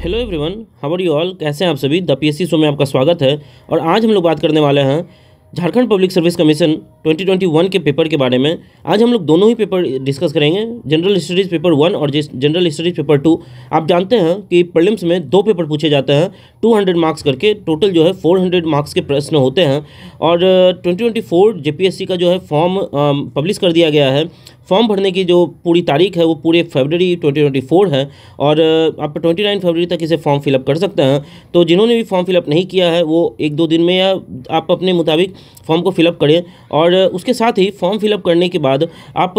Hello everyone, how are you all. कैसे हैं आप सभी। द पीएससी शो में आपका स्वागत है। और आज हम लोग बात करने वाले हैं झारखंड पब्लिक सर्विस कमीशन 2021 के पेपर के बारे में। आज हम लोग दोनों ही पेपर डिस्कस करेंगे, जनरल स्टडीज़ पेपर 1 और जनरल स्टडीज़ पेपर 2। आप जानते हैं कि प्रीलिम्स में 2 पेपर पूछे जाते हैं 200 मार्क्स करके, टोटल जो है 400 मार्क्स के प्रश्न होते हैं। और 2024 जेपीएससी का जो है फॉर्म पब्लिश कर दिया गया है। फॉर्म भरने की जो पूरी तारीख है वो पूरे फरवरी 2024 है और आप 29 फरवरी तक इसे फॉर्म फिलअप कर सकते हैं। तो जिन्होंने भी फॉर्म फिलअप नहीं किया है वो 1-2 दिन में या आप अपने मुताबिक फॉर्म को फिलअप करें। और उसके साथ ही फॉर्म फिलअप करने के बाद आप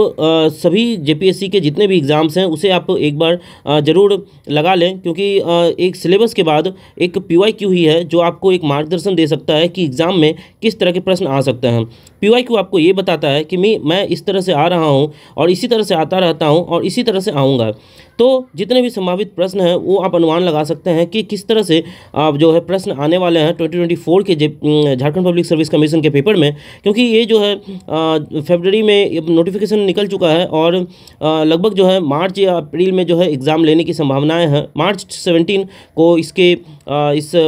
सभी जेपीएससी के जितने भी एग्ज़ाम्स हैं उसे आप एक बार ज़रूर लगा लें, क्योंकि एक सिलेबस के बाद एक PYQ ही है जो आपको एक मार्गदर्शन दे सकता है कि एग्ज़ाम में किस तरह के प्रश्न आ सकते हैं। PYQ आपको ये बताता है कि मैं इस तरह से आ रहा हूँ और इसी तरह से आता रहता हूँ और इसी तरह से आऊँगा। तो जितने भी संभावित प्रश्न हैं वो आप अनुमान लगा सकते हैं कि किस तरह से जो है प्रश्न आने वाले हैं 2024 के झारखंड पब्लिक सर्विस कमीशन के पेपर में। क्योंकि ये जो है फरवरी में नोटिफिकेशन निकल चुका है और लगभग जो है मार्च या अप्रैल में जो है एग्ज़ाम लेने की संभावनाएं हैं। मार्च 17 को इस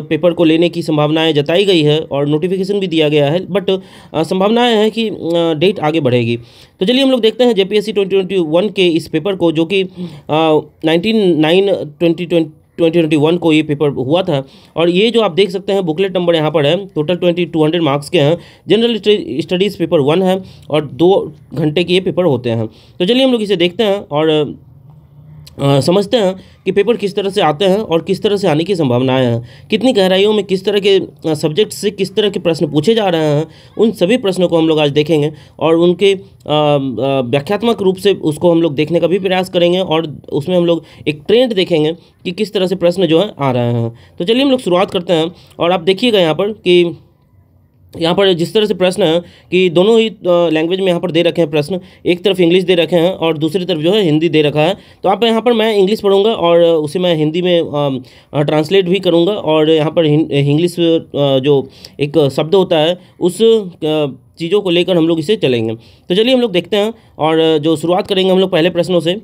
पेपर को लेने की संभावनाएं जताई गई है और नोटिफिकेशन भी दिया गया है, बट संभावनाएं हैं कि डेट आगे बढ़ेगी। तो चलिए हम लोग देखते हैं जेपीएससी 2021 के इस पेपर को, जो कि 2021 को ये पेपर हुआ था। और ये जो आप देख सकते हैं बुकलेट नंबर यहाँ पर है, टोटल 200 मार्क्स के हैं। जनरल स्टडीज़ पेपर 1 है और 2 घंटे के ये पेपर होते हैं। तो चलिए हम लोग इसे देखते हैं और समझते हैं कि पेपर किस तरह से आते हैं और किस तरह से आने की संभावनाएं हैं, कितनी गहराइयों में किस तरह के सब्जेक्ट से किस तरह के प्रश्न पूछे जा रहे हैं। उन सभी प्रश्नों को हम लोग आज देखेंगे और उनके व्याख्यात्मक रूप से उसको हम लोग देखने का भी प्रयास करेंगे और उसमें हम लोग एक ट्रेंड देखेंगे कि किस तरह से प्रश्न जो है आ रहे हैं। तो चलिए हम लोग शुरुआत करते हैं। और आप देखिएगा यहाँ पर कि यहाँ पर जिस तरह से प्रश्न है कि दोनों ही लैंग्वेज में यहाँ पर दे रखे हैं प्रश्न। एक तरफ इंग्लिश दे रखे हैं और दूसरी तरफ जो है हिंदी दे रखा है। तो आप यहाँ पर मैं इंग्लिश पढ़ूंगा और उसे मैं हिंदी में ट्रांसलेट भी करूँगा। और यहाँ पर इंग्लिश जो एक शब्द होता है उस चीज़ों को लेकर हम लोग इसे चलेंगे। तो चलिए हम लोग देखते हैं और जो शुरुआत करेंगे हम लोग पहले प्रश्नों से।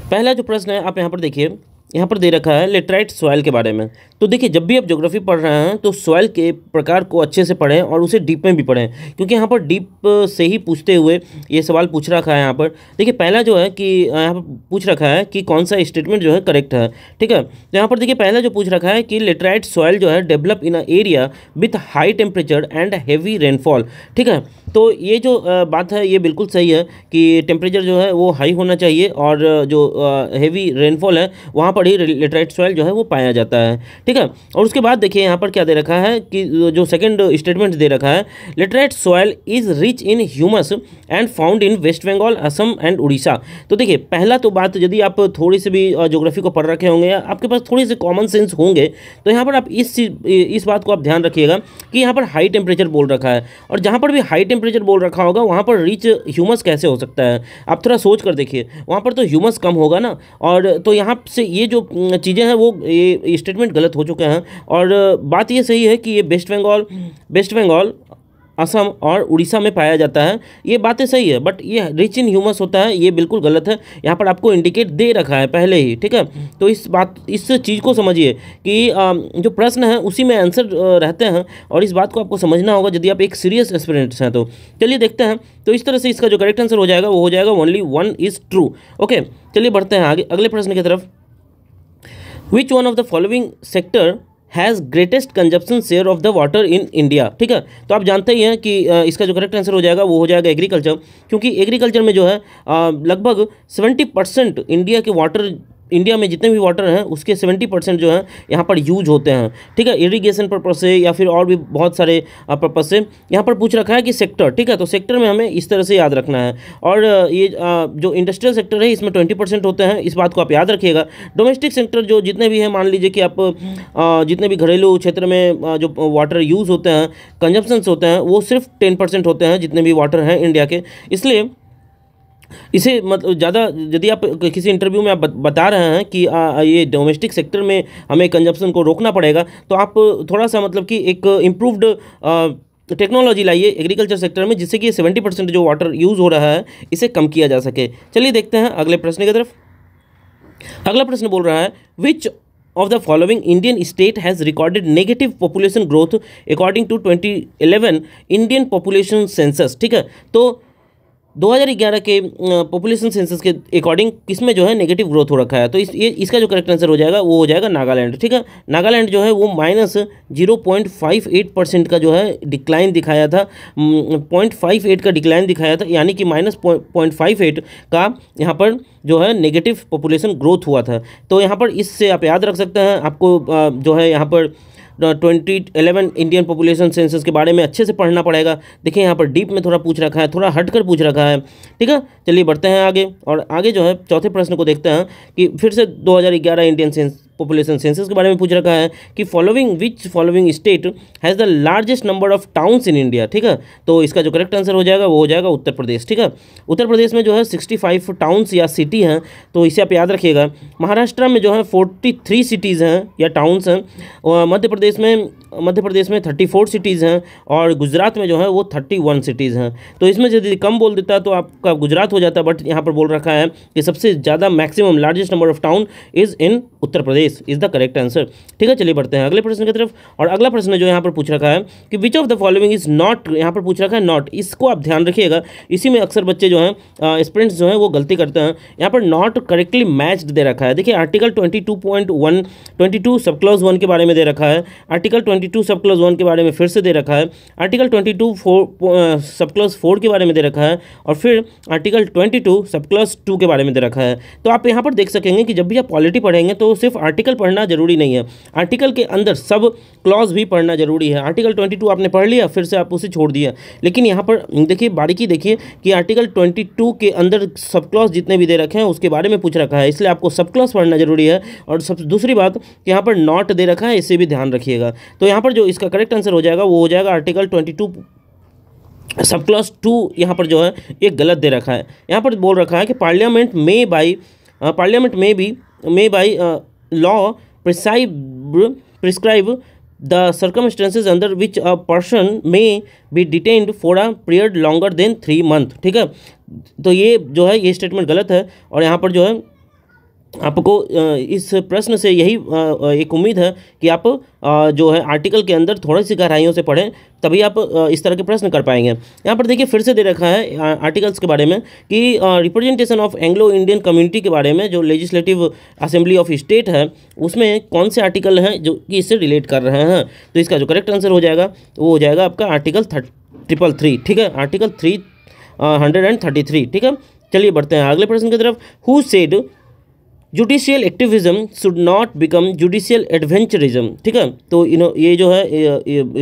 पहला जो प्रश्न है आप यहाँ पर देखिए, यहाँ पर दे रखा है लेटराइट सॉइल के बारे में। तो देखिए जब भी आप ज्योग्राफी पढ़ रहे हैं तो सॉइल के प्रकार को अच्छे से पढ़ें और उसे डीप में भी पढ़ें, क्योंकि यहाँ पर डीप से ही पूछते हुए ये सवाल पूछ रखा है। यहाँ पर देखिए पहला जो है कि यहाँ पर पूछ रखा है कि कौन सा स्टेटमेंट जो है करेक्ट है। ठीक है, तो यहाँ पर देखिए पहला जो पूछ रखा है कि लेटराइट सॉइल जो है develop in a area with high temperature and heavy rainfall. ठीक है, तो ये जो बात है ये बिल्कुल सही है कि टेम्परेचर जो है वो हाई होना चाहिए और जो हैवी रेनफॉल है वहाँ पर ही लेटराइट सॉइल जो है वो पाया जाता है। ठीक है, और उसके बाद देखिए यहाँ पर क्या दे रखा है कि जो सेकंड स्टेटमेंट दे रखा है, laterite soil is rich in humus and found in West Bengal, Assam and Orissa. तो देखिए पहला तो बात, यदि आप थोड़ी सी भी ज्योग्राफी को पढ़ रखे होंगे या आपके पास थोड़ी सी कॉमन सेंस होंगे तो यहाँ पर आप इस बात को आप ध्यान रखिएगा कि यहाँ पर हाई टेम्परेचर बोल रखा है और जहाँ पर भी हाई टेम्परेचर बोल रखा होगा वहाँ पर रिच ह्यूमस कैसे हो सकता है। आप थोड़ा सोच कर देखिए, वहाँ पर तो ह्यूमस कम होगा ना। और तो यहाँ से ये जो चीज़ें हैं वो ये स्टेटमेंट गलत हो चुके हैं। और बात ये सही है कि ये वेस्ट बंगाल, असम और उड़ीसा में पाया जाता है। ये बातें सही है, बट ये रिच इन ह्यूमस होता है ये बिल्कुल गलत है। यहाँ पर आपको इंडिकेट दे रखा है पहले ही। ठीक है, तो इस चीज़ को समझिए कि जो प्रश्न है उसी में आंसर रहते हैं और इस बात को आपको समझना होगा यदि आप एक सीरियस एस्पिरेंट्स हैं। तो चलिए देखते हैं। तो इस तरह से इसका जो करेक्ट आंसर हो जाएगा वो हो जाएगा ओनली 1 इज़ ट्रू। ओके, चलिए बढ़ते हैं आगे अगले प्रश्न की तरफ। Which one of the following sector has greatest consumption share of the water in India. ठीक है, तो आप जानते ही हैं कि इसका जो करेक्ट आंसर हो जाएगा वो हो जाएगा एग्रीकल्चर, क्योंकि एग्रीकल्चर में जो है लगभग 70% इंडिया में जितने भी वाटर हैं उसके 70% जो है यहाँ पर यूज होते हैं। ठीक है, इरिगेशन पर्पस से या फिर और भी बहुत सारे पर्पस से यहाँ पर पूछ रखा है कि सेक्टर। ठीक है, तो सेक्टर में हमें इस तरह से याद रखना है। और ये जो इंडस्ट्रियल सेक्टर है इसमें 20% होते हैं, इस बात को आप याद रखिएगा। डोमेस्टिक सेक्टर जो जितने भी हैं, मान लीजिए कि आप जितने भी घरेलू क्षेत्र में जो वाटर यूज़ होते हैं, कंजप्शंस होते हैं, वो सिर्फ 10% होते हैं जितने भी वाटर हैं इंडिया के। इसलिए इसे मतलब ज़्यादा यदि आप किसी इंटरव्यू में आप बता रहे हैं कि ये डोमेस्टिक सेक्टर में हमें कंजप्शन को रोकना पड़ेगा, तो आप थोड़ा सा मतलब कि एक इम्प्रूव्ड टेक्नोलॉजी लाइए एग्रीकल्चर सेक्टर में, जिससे कि 70% जो वाटर यूज़ हो रहा है इसे कम किया जा सके। चलिए देखते हैं अगले प्रश्न की तरफ। अगला प्रश्न बोल रहा है which of the following Indian state has recorded negative population growth according to 2011 Indian population census. ठीक है, तो 2011 के पॉपुलेशन सेंसस के अकॉर्डिंग किसमें जो है नेगेटिव ग्रोथ हो रखा है। तो इसका जो करेक्ट आंसर हो जाएगा वो हो जाएगा नागालैंड। ठीक है, नागालैंड जो है वो -0.58% का जो है डिक्लाइन दिखाया था, 0.58 का डिक्लाइन दिखाया था, यानी कि -0.58 का यहाँ पर जो है नेगेटिव पॉपुलेशन ग्रोथ हुआ था। तो यहाँ पर इससे आप याद रख सकते हैं, आपको जो है यहाँ पर 2011 इंडियन पॉपुलेशन सेंसस के बारे में अच्छे से पढ़ना पड़ेगा। देखिए यहाँ पर डीप में थोड़ा पूछ रखा है, थोड़ा हटकर पूछ रखा है। ठीक है, चलिए बढ़ते हैं आगे, और आगे जो है चौथे प्रश्न को देखते हैं कि फिर से 2011 इंडियन पॉपुलेशन सेंसस के बारे में पूछ रखा है कि which following state has the largest number of towns in India. ठीक है, तो इसका जो करेक्ट आंसर हो जाएगा वो हो जाएगा उत्तर प्रदेश। ठीक है, उत्तर प्रदेश में जो है 65 टाउन्स या सिटी हैं, तो इसे आप याद रखिएगा। महाराष्ट्र में जो है 43 सिटीज़ हैं या टाउन्स हैं, और मध्य प्रदेश में 34 सिटीज़ हैं, और गुजरात में जो है वो 31 सिटीज़ हैं। तो इसमें यदि कम बोल देता तो आपका गुजरात हो जाता, बट यहाँ पर बोल रखा है कि सबसे ज़्यादा maximum largest number of town is in Uttar Pradesh is the correct answer. ठीक है, चलिए बढ़ते हैं अगले प्रश्न की तरफ, और अगला प्रश्न जो यहाँ पर पूछ रखा है कि विच of the following is not, यहाँ पर पूछ रखा है नॉट। इसको आप ध्यान रखिएगा, इसी में अक्सर बच्चे जो हैं स्टूडेंट्स जो हैं वो गलती करते हैं। यहाँ पर नॉट करेक्टली मैच्ड दे रखा है। देखिए आर्टिकल 22 सब क्लॉज 1 के बारे में दे रखा है, आर्टिकल 22 सब क्लॉज 1 के बारे में फिर से दे रखा है, आर्टिकल 22 सब क्लॉज 4 के बारे में दे रखा है, और फिर आर्टिकल 22 सब क्लॉज 2 के बारे में दे रखा है। तो आप यहाँ पर देख सकेंगे कि जब भी आप पॉलिटी पढ़ेंगे तो सिर्फ आर्टिकल पढ़ना जरूरी नहीं है, आर्टिकल के अंदर सब क्लॉज भी पढ़ना जरूरी है। आर्टिकल 22 आपने पढ़ लिया, फिर से आप उसे छोड़ दिया, लेकिन यहाँ पर देखिए बारीकी देखिए कि आर्टिकल 22 के अंदर सब क्लॉज जितने भी दे रखे हैं उसके बारे में पूछ रखा है, इसलिए आपको सब क्लॉज पढ़ना जरूरी है। और सब दूसरी बात कि यहाँ पर नॉट दे रखा है, इसे भी ध्यान रखिएगा। तो यहाँ पर जो इसका करेक्ट आंसर हो जाएगा वो हो जाएगा आर्टिकल 22 सब क्लॉज 2। यहाँ पर जो है एक गलत दे रखा है, यहाँ पर बोल रखा है कि पार्लियामेंट में by law prescribe the circumstances under which a person may be detained for a period longer than 3 months। ठीक है, तो ये जो है ये स्टेटमेंट गलत है, और यहाँ पर जो है आपको इस प्रश्न से यही एक उम्मीद है कि आप जो है आर्टिकल के अंदर थोड़ी सी गहराइयों से पढ़ें, तभी आप इस तरह के प्रश्न कर पाएंगे। यहाँ पर देखिए फिर से दे रखा है आर्टिकल्स के बारे में कि representation of Anglo Indian community के बारे में, जो लेजिस्लेटिव असेंबली ऑफ स्टेट है उसमें कौन से आर्टिकल हैं जो कि इससे रिलेट कर रहे हैं। तो इसका जो करेक्ट आंसर हो जाएगा वो हो जाएगा आपका आर्टिकल 333। ठीक है, आर्टिकल 333। ठीक है, चलिए बढ़ते हैं अगले प्रश्न की तरफ। Who said judicial activism should not become judicial adventurism. ठीक है, तो ये जो है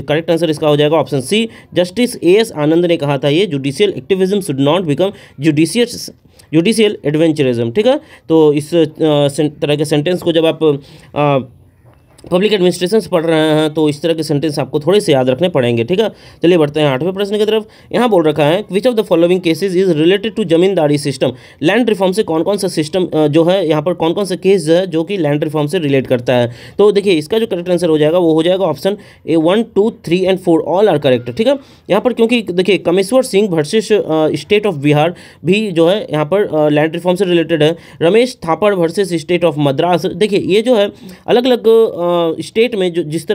करेक्ट आंसर इसका हो जाएगा ऑप्शन सी, जस्टिस AS आनंद ने कहा था ये judicial activism should not become judicial adventurism. ठीक है, तो इस तरह के सेंटेंस को जब आप पब्लिक एडमिनिस्ट्रेशन पढ़ रहे हैं तो इस तरह के सेंटेंस आपको थोड़े से याद रखने पड़ेंगे। ठीक है, चलिए बढ़ते हैं 8वें प्रश्न की तरफ। यहाँ बोल रखा है which of the following cases is related to zamindari system. Land reform से कौन कौन सा सिस्टम जो है, यहाँ पर कौन कौन सा केस है जो कि लैंड रिफॉर्म से रिलेट करता है। तो देखिए इसका जो करेक्ट आंसर हो जाएगा वो हो जाएगा option A 1, 2, 3 and 4 all are correct. ठीक है, यहाँ पर क्योंकि देखिए Kameshwar Singh versus state of Bihar भी जो है यहाँ पर लैंड रिफॉर्म से रिलेटेड है, Romesh Thappar versus state of Madras. देखिए ये जो है अलग अलग स्टेट में जो जिस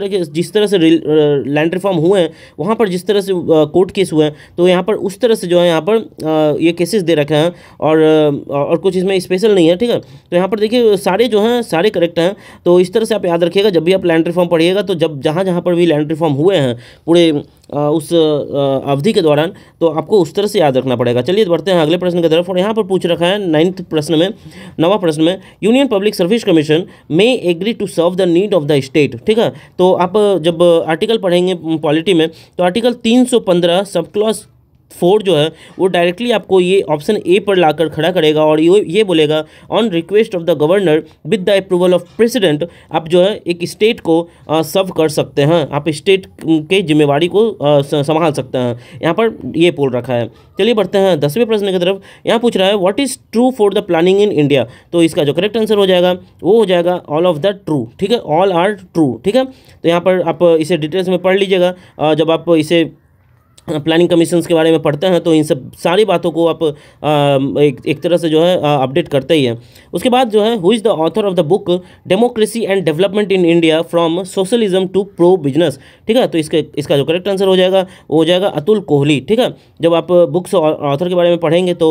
तरह से लैंड रिफॉर्म हुए हैं, वहाँ पर जिस तरह से कोर्ट केस हुए हैं, तो यहाँ पर उस तरह से जो है यहाँ पर ये केसेस दे रखे हैं, और कुछ इसमें स्पेशल नहीं है। ठीक है, तो यहाँ पर देखिए सारे जो हैं सारे करेक्ट हैं। तो इस तरह से आप याद रखिएगा जब भी आप लैंड रिफॉर्म पढ़िएगा, तो जब जहाँ पर भी लैंड रिफॉर्म हुए हैं पूरे उस अवधि के दौरान, तो आपको उस तरह से याद रखना पड़ेगा। चलिए बढ़ते हैं अगले प्रश्न की तरफ, और यहाँ पर पूछ रखा है 9वें प्रश्न में यूनियन पब्लिक सर्विस कमीशन में agree to serve the need of the state. ठीक है, तो आप जब आर्टिकल पढ़ेंगे पॉलिटी में तो आर्टिकल 315 सब क्लॉज 4 जो है वो डायरेक्टली आपको ये ऑप्शन ए पर लाकर खड़ा करेगा, और ये बोलेगा on request of the governor with the approval of president आप जो है एक स्टेट को सर्व कर सकते हैं, आप स्टेट के जिम्मेवारी को संभाल सकते हैं। यहाँ पर ये बोल रखा है। चलिए बढ़ते हैं 10वें प्रश्न की तरफ। यहाँ पूछ रहा है what is true for the planning in India. तो इसका जो करेक्ट आंसर हो जाएगा वो हो जाएगा ऑल ऑफ द ट्रू। ठीक है, ऑल आर ट्रू। ठीक है, तो यहाँ पर आप इसे डिटेल्स में पढ़ लीजिएगा जब आप इसे प्लानिंग कमीशंस के बारे में पढ़ते हैं तो इन सब सारी बातों को आप एक तरह से जो है अपडेट करते ही हैं। उसके बाद जो है who is the author of the book democracy and development in India from socialism to pro business, ठीक है। तो इसका जो करेक्ट आंसर हो जाएगा वो हो जाएगा अतुल कोहली, ठीक है। जब आप बुक्स ऑथर के बारे में पढ़ेंगे तो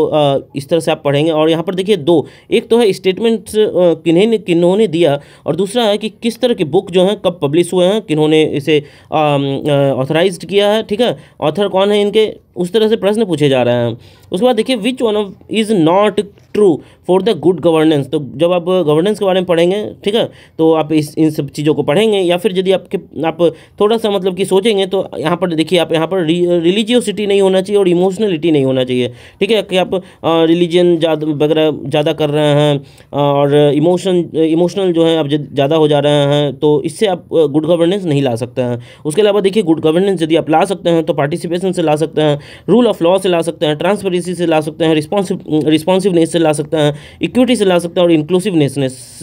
इस तरह से आप पढ़ेंगे। और यहाँ पर देखिए दो, एक तो है स्टेटमेंट्स किन्होंने दिया, और दूसरा है कि किस तरह की बुक जो है कब पब्लिश हुए हैं, किन्होंने इसे ऑथराइज्ड किया है, ठीक है। ऑथर कौन है इनके, उस तरह से प्रश्न पूछे जा रहे हैं। उसके बाद देखिए विच one of is not true for the good governance. तो जब आप गवर्नेंस के बारे में पढ़ेंगे, ठीक है, तो आप इन सब चीज़ों को पढ़ेंगे। या फिर यदि आप थोड़ा सा मतलब कि सोचेंगे तो यहाँ पर देखिए आप यहाँ पर रिलीजियोसिटी नहीं होना चाहिए और इमोशनलिटी नहीं होना चाहिए, ठीक है। कि आप रिलीजन वगैरह ज़्यादा कर रहे हैं और इमोशनल जो है आप ज़्यादा हो जा रहे हैं, तो इससे आप गुड गवर्नेंस नहीं ला सकते हैं। उसके अलावा देखिए गुड गवर्नेंस यदि आप ला सकते हैं तो पार्टिसिपेशन से ला सकते हैं, रूल ऑफ लॉ से ला सकते हैं, ट्रांसपेरेंसी से ला सकते हैं, रिस्पॉन्सिवनेस से ला सकते हैं, इक्विटी से ला सकते हैं और इंक्लूसिवनेस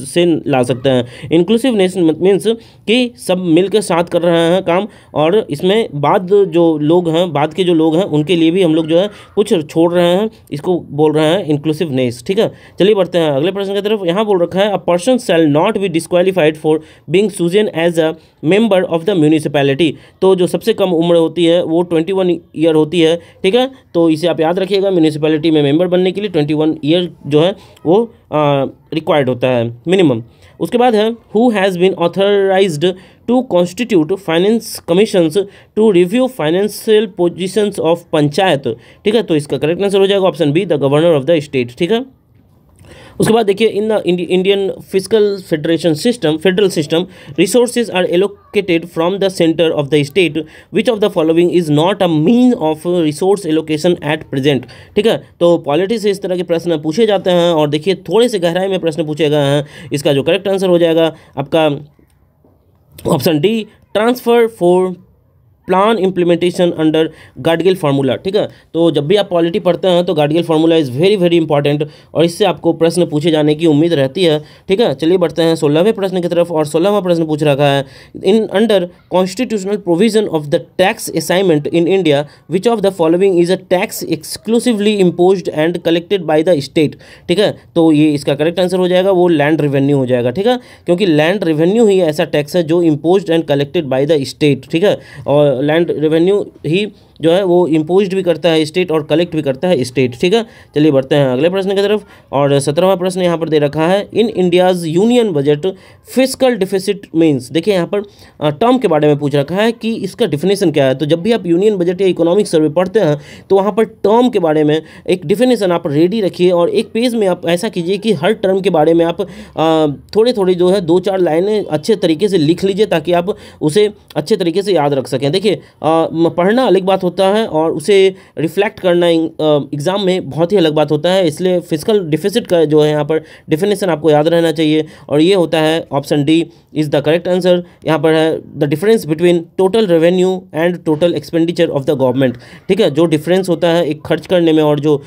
से ला सकते हैं। इंक्लूसिवनेस मीन्स कि सब मिलकर साथ कर रहे हैं काम, और इसमें बाद के जो लोग हैं उनके लिए भी हम लोग जो है कुछ छोड़ रहे हैं, इसको बोल रहे हैं इंक्लूसिवनेस, ठीक है। चलिए बढ़ते हैं अगले प्रश्न की तरफ। यहाँ बोल रखा है a person shall not be disqualified for being chosen as a member of the municipality. तो जो सबसे कम उम्र होती है वो 21 ईयर होती है, ठीक है। तो इसे आप याद रखिएगा, म्यूनिसिपैलिटी में मेंबर बनने के लिए 21 ईयर जो है वो रिक्वायर्ड होता है मिनिमम। उसके बाद है who has been authorised to constitute finance commissions to review financial positions of panchayat, ठीक है। तो इसका करेक्ट आंसर हो जाएगा option B, the governor of the state, ठीक है। उसके बाद देखिए in the Indian physical federal system resources are allocated from the centre of the state, which of the following is not a mean of resource allocation at present, ठीक है। तो polity से इस तरह के प्रश्न पूछे जाते हैं और देखिए थोड़े से गहराई में प्रश्न पूछे गए हैं। इसका जो करेक्ट आंसर हो जाएगा आपका option D, transfer for plan implementation under Gadgil formula, ठीक है। तो जब भी आप पॉलिटी पढ़ते हैं तो Gadgil formula is very very important और इससे आपको प्रश्न पूछे जाने की उम्मीद रहती है, ठीक है। चलिए बढ़ते हैं 16वें प्रश्न की तरफ और 16वां प्रश्न पूछ रखा है in under constitutional provision of the tax assignment in India which of the following is a tax exclusively imposed and collected by the state, ठीक है। तो ये इसका करेक्ट आंसर हो जाएगा वो लैंड रेवेन्यू हो जाएगा, ठीक है, क्योंकि लैंड रेवेन्यू ही ऐसा टैक्स है जो imposed and collected by the state, ठीक है। और लैंड रेवेन्यू ही जो है वो इम्पोज्ड भी करता है स्टेट और कलेक्ट भी करता है स्टेट, ठीक है। चलिए बढ़ते हैं अगले प्रश्न की तरफ और 17वां प्रश्न यहाँ पर दे रखा है इन India's union budget fiscal deficit means. देखिए यहाँ पर टर्म के बारे में पूछ रखा है कि इसका डिफिनेशन क्या है। तो जब भी आप यूनियन बजट या इकोनॉमिक सर्वे पढ़ते हैं तो वहाँ पर टर्म के बारे में एक डिफिनेशन आप रेडी रखिए और एक पेज में आप ऐसा कीजिए कि हर टर्म के बारे में आप थोड़े थोड़े जो है 2-4 लाइनें अच्छे तरीके से लिख लीजिए ताकि आप उसे अच्छे तरीके से याद रख सकें। देखिए पढ़ना अलग बात होता है और उसे रिफ्लेक्ट करना एग्जाम में बहुत ही अलग बात होता है, इसलिए फिस्कल डिफिसिट का जो है यहाँ पर डिफिनेशन आपको याद रहना चाहिए और ये होता है option D is the correct answer. यहाँ पर है the difference between total revenue and total expenditure of the government, ठीक है। जो डिफरेंस होता है एक खर्च करने में और जो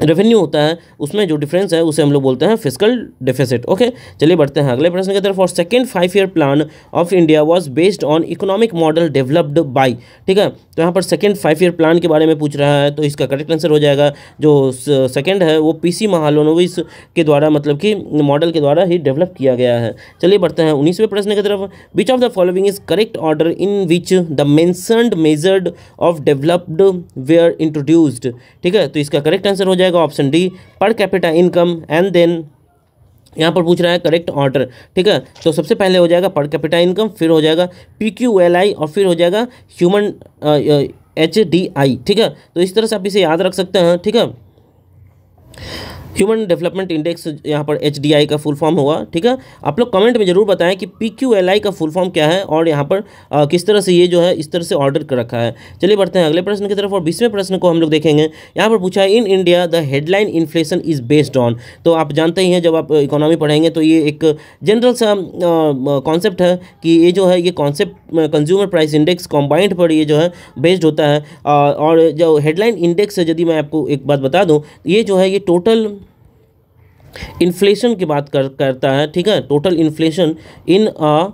रेवेन्यू होता है उसमें जो डिफरेंस है उसे हम लोग बोलते हैं फिस्कल डेफिसिट। ओके चलिए बढ़ते हैं अगले प्रश्न की तरफ और second 5 year plan of India was based on economic model developed by, ठीक है। तो यहाँ पर सेकेंड 5 ईयर प्लान के बारे में पूछ रहा है तो इसका करेक्ट आंसर हो जाएगा जो सेकेंड है वो पीसी महालनोबिस के द्वारा मतलब कि मॉडल के द्वारा ही डेवलप किया गया है। चलिए बढ़ते हैं 19वें प्रश्न की तरफ which of the following is correct order in which the mentioned measured of developed where introduced, ठीक है। तो इसका करेक्ट आंसर हो जाएगा option D per capita income and then यहाँ पर पूछ रहा है करेक्ट ऑर्डर, ठीक है। तो सबसे पहले हो जाएगा पर कैपिटा इनकम, फिर हो जाएगा PQLI और फिर हो जाएगा ह्यूमन HDI, ठीक है। तो इस तरह से आप इसे याद रख सकते हैं, ठीक है। ह्यूमन डेवलपमेंट इंडेक्स यहाँ पर HDI का फुल फॉर्म होगा, ठीक है। आप लोग कमेंट में जरूर बताएं कि PQLI का फुल फॉर्म क्या है और यहाँ पर किस तरह से ये जो है इस तरह से ऑर्डर कर रखा है। चलिए बढ़ते हैं अगले प्रश्न की तरफ और 20वें प्रश्न को हम लोग देखेंगे। यहाँ पर पूछा है in India the headline inflation is based on. तो आप जानते ही हैं जब आप इकोनॉमी पढ़ेंगे तो ये एक जनरल सा कॉन्सेप्ट है कि ये जो है ये concept consumer price index combined पर ये जो है बेस्ड होता है और जो हेडलाइन इंडेक्स है यदि मैं आपको एक बात बता दूँ ये जो है ये टोटल इन्फ्लेशन की बात करता है, ठीक है। Total inflation in a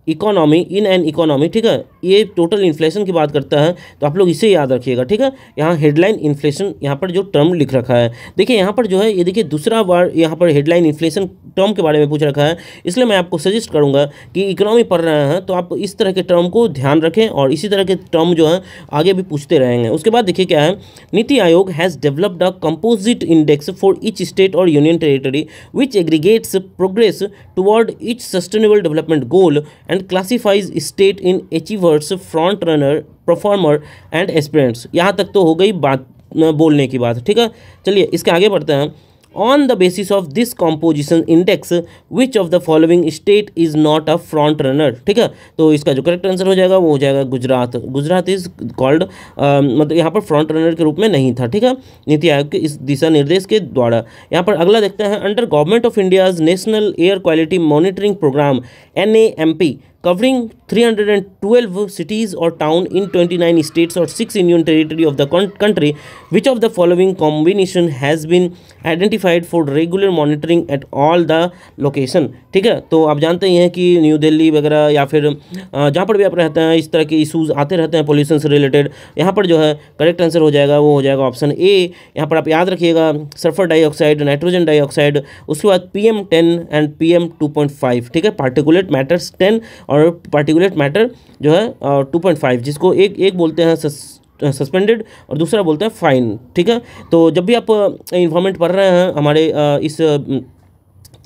economy in an economy, ठीक है, ये टोटल इन्फ्लेशन की बात करता है, तो आप लोग इसे याद रखिएगा, ठीक है। यहाँ हेडलाइन इन्फ्लेशन यहाँ पर जो टर्म लिख रखा है, देखिए यहाँ पर जो है ये देखिए दूसरा बार यहाँ पर हेडलाइन इन्फ्लेशन टर्म के बारे में पूछ रखा है, इसलिए मैं आपको सजेस्ट करूँगा कि इकोनॉमी पढ़ रहे हैं तो आप इस तरह के टर्म को ध्यान रखें और इसी तरह के टर्म जो है आगे भी पूछते रहेंगे। उसके बाद देखिए क्या है, NITI Aayog has developed a composite index for each state और union territory which aggregates progress toward each sustainable development goal and classifies state in achievers, front runner, performer and aspirants. यहाँ तक तो हो गई बात बोलने की बात, ठीक है। चलिए इसके आगे बढ़ते हैं। On the basis of this composition index which of the following state is not a front runner, ठीक है। तो इसका जो करेक्ट आंसर हो जाएगा वो हो जाएगा गुजरात। गुजरात इज कॉल्ड मतलब यहाँ पर फ्रंट रनर के रूप में नहीं था, ठीक है, नीति आयोग के इस दिशा निर्देश के द्वारा। यहाँ पर अगला देखते हैं, under government of India's national air quality monitoring programme NAMP covering 312 cities or town in 29 states or 6 union territory of the country, which of the following combination has been identified for regular monitoring at all the location, ठीक है। तो आप जानते ही हैं कि new Delhi वगैरह या फिर जहाँ पर भी आप रहते हैं इस तरह के इशूज़ आते रहते हैं पोल्यूशन से रिलेटेड। यहाँ पर जो है करेक्ट आंसर हो जाएगा वो हो जाएगा ऑप्शन ए। यहाँ पर आप याद रखिएगा सल्फर डाइऑक्साइड, नाइट्रोजन डाइऑक्साइड, उसके बाद PM10 एंड PM2.5, ठीक है, पार्टिकुलेट मैटर्स 10 और पार्टिकुलेट मैटर जो है 2.5, जिसको एक बोलते हैं सस्पेंडेड और दूसरा बोलते हैं फाइन, ठीक है। तो जब भी आप इन्वायरमेंट पढ़ रहे हैं हमारे इस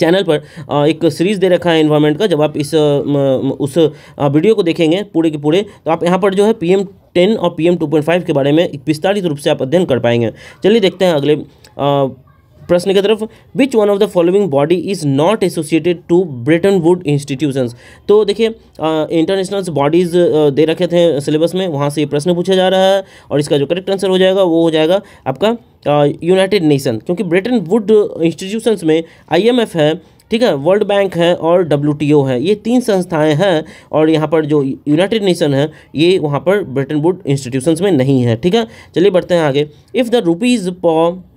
चैनल पर एक सीरीज़ दे रखा है इन्वायरमेंट का, जब आप उस वीडियो को देखेंगे पूरे के पूरे तो आप यहाँ पर जो है PM10 और PM2.5 के बारे में विस्तारित रूप से आप अध्ययन कर पाएंगे। चलिए देखते हैं अगले प्रश्न की तरफ। Which one of the following body is not associated to Bretton wood institutions. तो देखिए इंटरनेशनल बॉडीज़ दे रखे थे सिलेबस में, वहाँ से ये प्रश्न पूछा जा रहा है और इसका जो करेक्ट आंसर हो जाएगा वो हो जाएगा आपका यूनाइटेड नेशन, क्योंकि ब्रेटन वुड इंस्टीट्यूशंस में IMF है, ठीक है, वर्ल्ड बैंक है और WTO है, ये 3 संस्थाएं हैं और यहाँ पर जो यूनाइटेड नेशन है ये वहाँ पर ब्रेटन वुड इंस्टीट्यूशंस में नहीं है, ठीक है। चलिए बढ़ते हैं आगे। इफ़ द रुपीज़ पर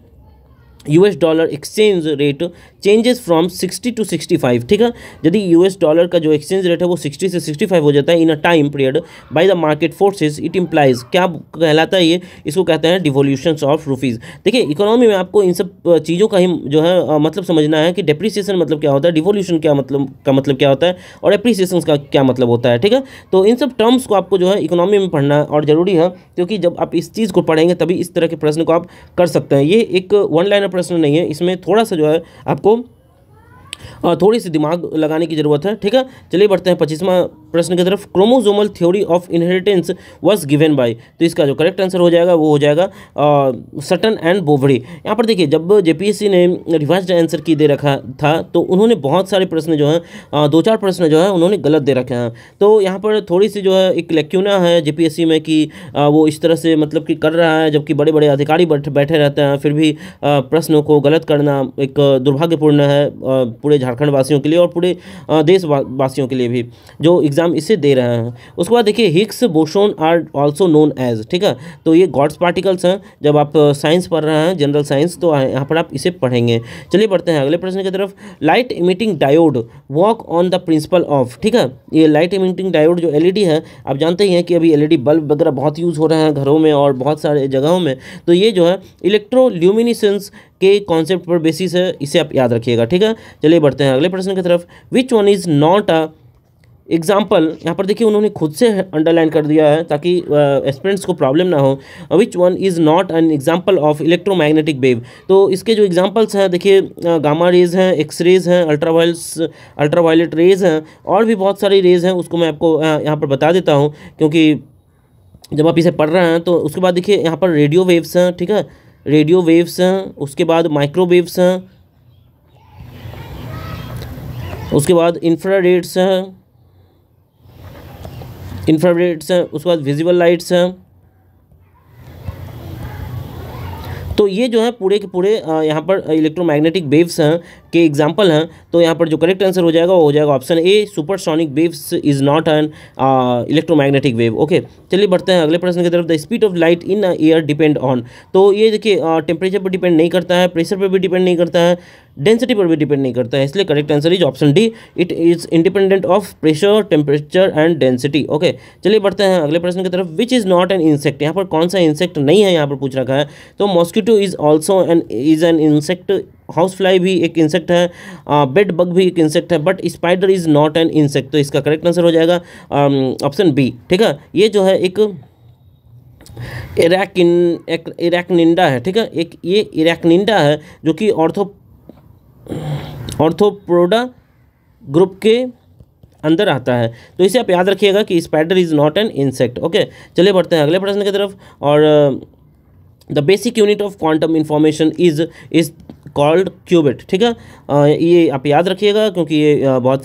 US dollar exchange rate changes from 60 to 65, ठीक है, यदि US डॉलर का जो एक्सचेंज रेट है वो 60 से 65 हो जाता है in a time period by the market forces, it implies, क्या कहलाता है ये, इसको कहते हैं डिवोल्यूशंस ऑफ रुपीज़। देखिए इकोनॉमी में आपको इन सब चीज़ों का ही जो है मतलब समझना है कि डेप्रिसिएशन मतलब क्या होता है, डिवोल्यूशन क्या मतलब क्या होता है और एप्रिसिएशन का क्या मतलब होता है, ठीक है। तो इन सब टर्म्स को आपको जो है इकोनॉमी में पढ़ना और ज़रूरी है, क्योंकि जब आप इस चीज़ को पढ़ेंगे तभी इस तरह के प्रश्न को आप कर सकते हैं। ये एक वन लाइनर प्रश्न नहीं है, इसमें थोड़ा सा जो है आपको थोड़ी सी दिमाग लगाने की ज़रूरत है, ठीक है। चलिए बढ़ते हैं 25वां प्रश्न की तरफ। Chromosomal theory of inheritance was given by, तो इसका जो करेक्ट आंसर हो जाएगा वो हो जाएगा सटन एंड बोवरी। यहाँ पर देखिए जब JPSC ने रिवाइज्ड आंसर की दे रखा था तो उन्होंने बहुत सारे प्रश्न जो हैं 2-4 प्रश्न जो है उन्होंने गलत दे रखे हैं। तो यहाँ पर थोड़ी सी जो है एक लेक्यूना है JPSC में कि वो इस तरह से मतलब कि कर रहा है, जबकि बड़े बड़े अधिकारी बैठे रहते हैं, फिर भी प्रश्नों को गलत करना एक दुर्भाग्यपूर्ण है पूरे झारखंड वासियों के लिए और पूरे देश वासियों के लिए भी जो एग्जाम इसे दे रहे हैं। उसके बाद देखिए Higgs boson are also known as, ठीक है, तो ये गॉड्स पार्टिकल्स हैं। जब आप साइंस पढ़ रहे हैं जनरल साइंस तो यहाँ पर आप इसे पढ़ेंगे। चलिए बढ़ते हैं अगले प्रश्न की तरफ। Light emitting diode work on the principle of, ठीक है, ये लाइट इमिटिंग डायोड जो LED है, आप जानते ही हैं कि अभी LED बल्ब वगैरह बहुत यूज़ हो रहे हैं घरों में और बहुत सारे जगहों में, तो ये जो है इलेक्ट्रोल्यूमिनेसेंस के कॉन्सेप्ट पर बेसिस है, इसे आप याद रखिएगा, ठीक है। चलिए बढ़ते हैं अगले प्रश्न की तरफ। Which one is not a example, यहाँ पर देखिए उन्होंने खुद से अंडरलाइन कर दिया है ताकि एस्पिरेंट्स को प्रॉब्लम ना हो। Which one is not an example of electromagnetic wave, तो इसके जो एग्जांपल्स हैं देखिए गामा रेज हैं, एक्स रेज हैं, अल्ट्रावायलेट रेज हैं और भी बहुत सारी रेज हैं, उसको मैं आपको यहाँ पर बता देता हूँ क्योंकि जब आप इसे पढ़ रहे हैं। तो उसके बाद देखिए यहाँ पर रेडियो वेव्स हैं, ठीक है, रेडियो वेव्स हैं, उसके बाद माइक्रोवेव्स हैं, उसके बाद इंफ्रारेड्स हैं, उसके बाद विजिबल लाइट्स हैं। तो ये जो है पूरे के पूरे यहाँ पर इलेक्ट्रोमैग्नेटिक वेव्स हैं के एग्जांपल हैं। तो यहाँ पर जो करेक्ट आंसर हो जाएगा वो हो जाएगा option A, supersonic waves is not an electromagnetic wave. Okay, चलिए बढ़ते हैं अगले प्रश्न की तरफ। The speed of light in air depend on, तो ये देखिए टेम्परेचर पर डिपेंड नहीं करता है, प्रेशर पर भी डिपेंड नहीं करता है, डेंसिटी पर भी डिपेंड नहीं करता है, इसलिए correct answer is option D, it is independent of pressure, temperature and density. Okay, चलिए बढ़ते हैं अगले प्रश्न की तरफ। Which is not an insect, यहाँ पर कौन सा इंसेक्ट नहीं है यहाँ पर पूछ रखा है। तो mosquito is also an insect, house fly भी एक इंसेक्ट है, बेड बग भी एक इंसेक्ट है, but spider is not an insect. तो इसका करेक्ट आंसर हो जाएगा ऑप्शन बी। ठीक है, ये जो है एक इरैक्निंडा है। ठीक है, एक ये इरैक्निंडा है जो कि ऑर्थोपोडा ग्रुप के अंदर आता है। तो इसे आप याद रखिएगा कि spider is not an insect. Okay, चलिए बढ़ते हैं अगले प्रश्न की तरफ। और the basic unit of quantum information is called qubit. ठीक है, ये आप याद रखिएगा क्योंकि ये बहुत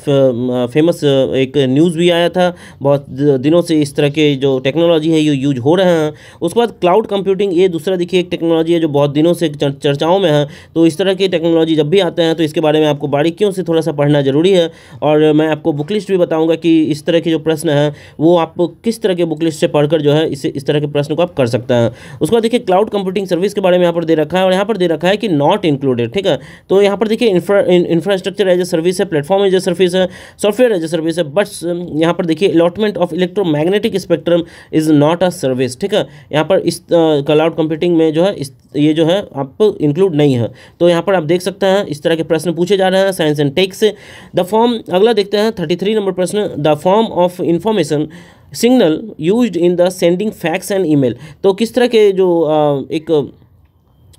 फेमस एक न्यूज़ भी आया था, बहुत दिनों से इस तरह के जो टेक्नोलॉजी है ये यूज हो रहे हैं। उसके बाद क्लाउड कंप्यूटिंग, ये दूसरा देखिए एक टेक्नोलॉजी है जो बहुत दिनों से चर्चाओं में है। तो इस तरह की टेक्नोलॉजी जब भी आते हैं तो इसके बारे में आपको बारीकियों से थोड़ा सा पढ़ना जरूरी है। और मैं आपको बुक लिस्ट भी बताऊँगा कि इस तरह के जो प्रश्न हैं वो आप किस तरह के बुक लिस्ट से पढ़कर जो है इस तरह के प्रश्न को आप कर सकते हैं। उसके बाद देखिए क्लाउड कंप्यूटिंग सर्विस के बारे में यहाँ पर दे रखा है, और यहाँ पर दे रखा है कि नॉट इंक्लूडेड। ठीक है, तो यहाँ पर देखिए इंफ्रास्ट्रक्चर एज ए सर्विस है, प्लेटफॉर्म एज ए सर्विस है, सॉफ्टवेयर एज ए सर्विस है, बट यहाँ पर देखिए allotment of electromagnetic spectrum is not a service. ठीक है, यहाँ पर इस क्लाउड कंप्यूटिंग में जो है ये जो है आप इंक्लूड नहीं है। तो यहाँ पर आप देख सकते हैं इस तरह के प्रश्न पूछे जा रहे हैं साइंस एंड टेक से। द फॉर्म, अगला देखते हैं 33 नंबर प्रश्न, the form of information signal used in the sending fax and email. तो किस तरह के जो एक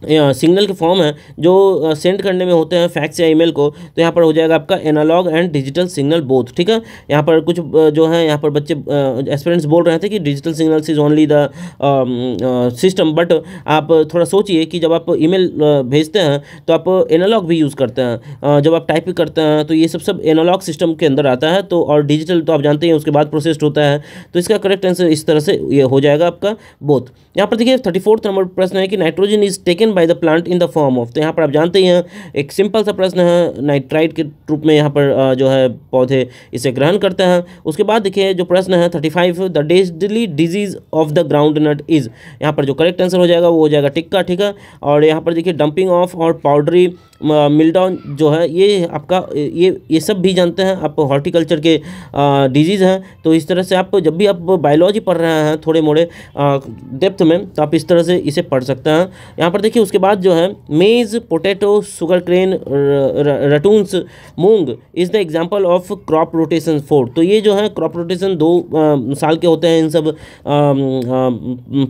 सिग्नल के फॉर्म है जो सेंड करने में होते हैं फैक्स या ईमेल को, तो यहाँ पर हो जाएगा आपका analogue and digital signal both. ठीक है, यहाँ पर कुछ जो है यहाँ पर बच्चे एस्पिरेंट्स बोल रहे थे कि digital signals is only the system, but आप थोड़ा सोचिए कि जब आप ईमेल भेजते हैं तो आप एनालॉग भी यूज़ करते हैं, जब आप टाइप करते हैं तो ये सब एनालॉग सिस्टम के अंदर आता है। तो और डिजिटल तो आप जानते हैं उसके बाद प्रोसेस्ड होता है। तो इसका करेक्ट आंसर इस तरह से ये हो जाएगा आपका बोथ। यहाँ पर देखिए 34 नंबर प्रश्न है कि nitrogen is taken by the plant in the form of. तो यहाँ पर आप जानते ही हैं एक सिंपल सा प्रश्न है, नाइट्राइट के रूप में यहाँ पर जो है पौधे इसे ग्रहण करते हैं। उसके बाद देखिए जो प्रश्न है 35, the deadly disease of the groundnut is. यहाँ पर जो करेक्ट आंसर हो जाएगा वो हो जाएगा टिक्का। ठीक है, और यहाँ पर देखिए डंपिंग ऑफ और पाउडरी मिल्टडाउन जो है ये आपका ये सब भी जानते हैं आप, हॉर्टिकल्चर के डिजीज़ हैं। तो इस तरह से आप जब भी आप बायोलॉजी पढ़ रहे हैं थोड़े मोड़े डेप्थ में, तो आप इस तरह से इसे पढ़ सकते हैं। यहाँ पर देखिए उसके बाद जो है maize, potato, sugar cane, ratoons, moong is the example of crop rotation 4। तो ये जो है क्रॉप रोटेशन 2 साल के होते हैं इन सब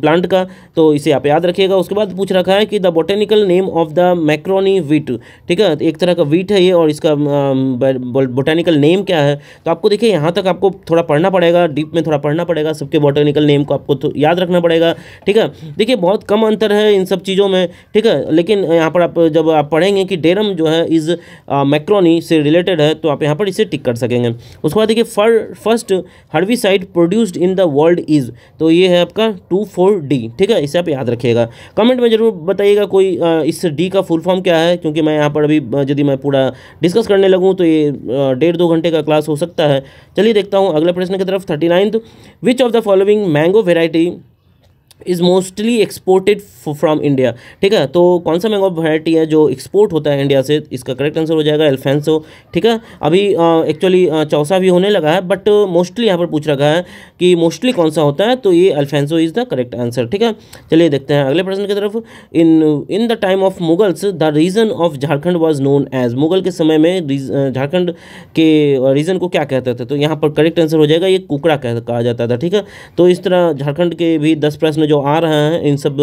प्लांट का, तो इसे आप याद रखिएगा। उसके बाद पूछ रखा है कि the botanical name of the macaroni wheat. ठीक है, एक तरह का वीट है ये, और इसका बोटेनिकल नेम क्या है। तो आपको देखिए यहाँ तक आपको थोड़ा पढ़ना पड़ेगा, डीप में थोड़ा पढ़ना पड़ेगा, सबके बोटेनिकल नेम को आपको तो याद रखना पड़ेगा। ठीक है, देखिए बहुत कम अंतर है इन सब चीज़ों में। ठीक है, लेकिन यहाँ पर आप जब आप पढ़ेंगे कि डेरम जो है इज़ मैक्रोनी से रिलेटेड है, तो आप यहाँ पर इसे टिक कर सकेंगे। उसके बाद देखिए first herbicide produced in the world is. तो ये है आपका 24D। ठीक है, इसे आप याद रखिएगा। कमेंट में जरूर बताइएगा कोई इस डी का फुल फॉर्म क्या है, क्योंकि मैं यहाँ पर अभी यदि मैं पूरा डिस्कस करने लगूँ तो ये 1.5-2 घंटे का क्लास हो सकता है। चलिए देखता हूँ अगले प्रश्न की तरफ। 39, विच of the following mango variety is mostly exported from India. ठीक है, तो कौन सा मैंगो वैरायटी है जो एक्सपोर्ट होता है इंडिया से, इसका करेक्ट आंसर हो जाएगा अल्फांसो। ठीक है, अभी एक्चुअली चौसा भी होने लगा है, बट मोस्टली यहाँ पर पूछ रखा है कि मोस्टली कौन सा होता है, तो ये Alphonso is the correct answer. ठीक है, चलिए देखते हैं अगले प्रश्न की तरफ। In the time of Mughals the region of Jharkhand was known as. Mughal के समय में झारखंड के रीजन को क्या कहते थे, तो यहाँ पर करेक्ट आंसर हो जाएगा ये कुकड़ा कहा जाता था। ठीक है, तो इस तरह झारखंड के भी 10 प्रश्न जो आ रहे हैं इन सब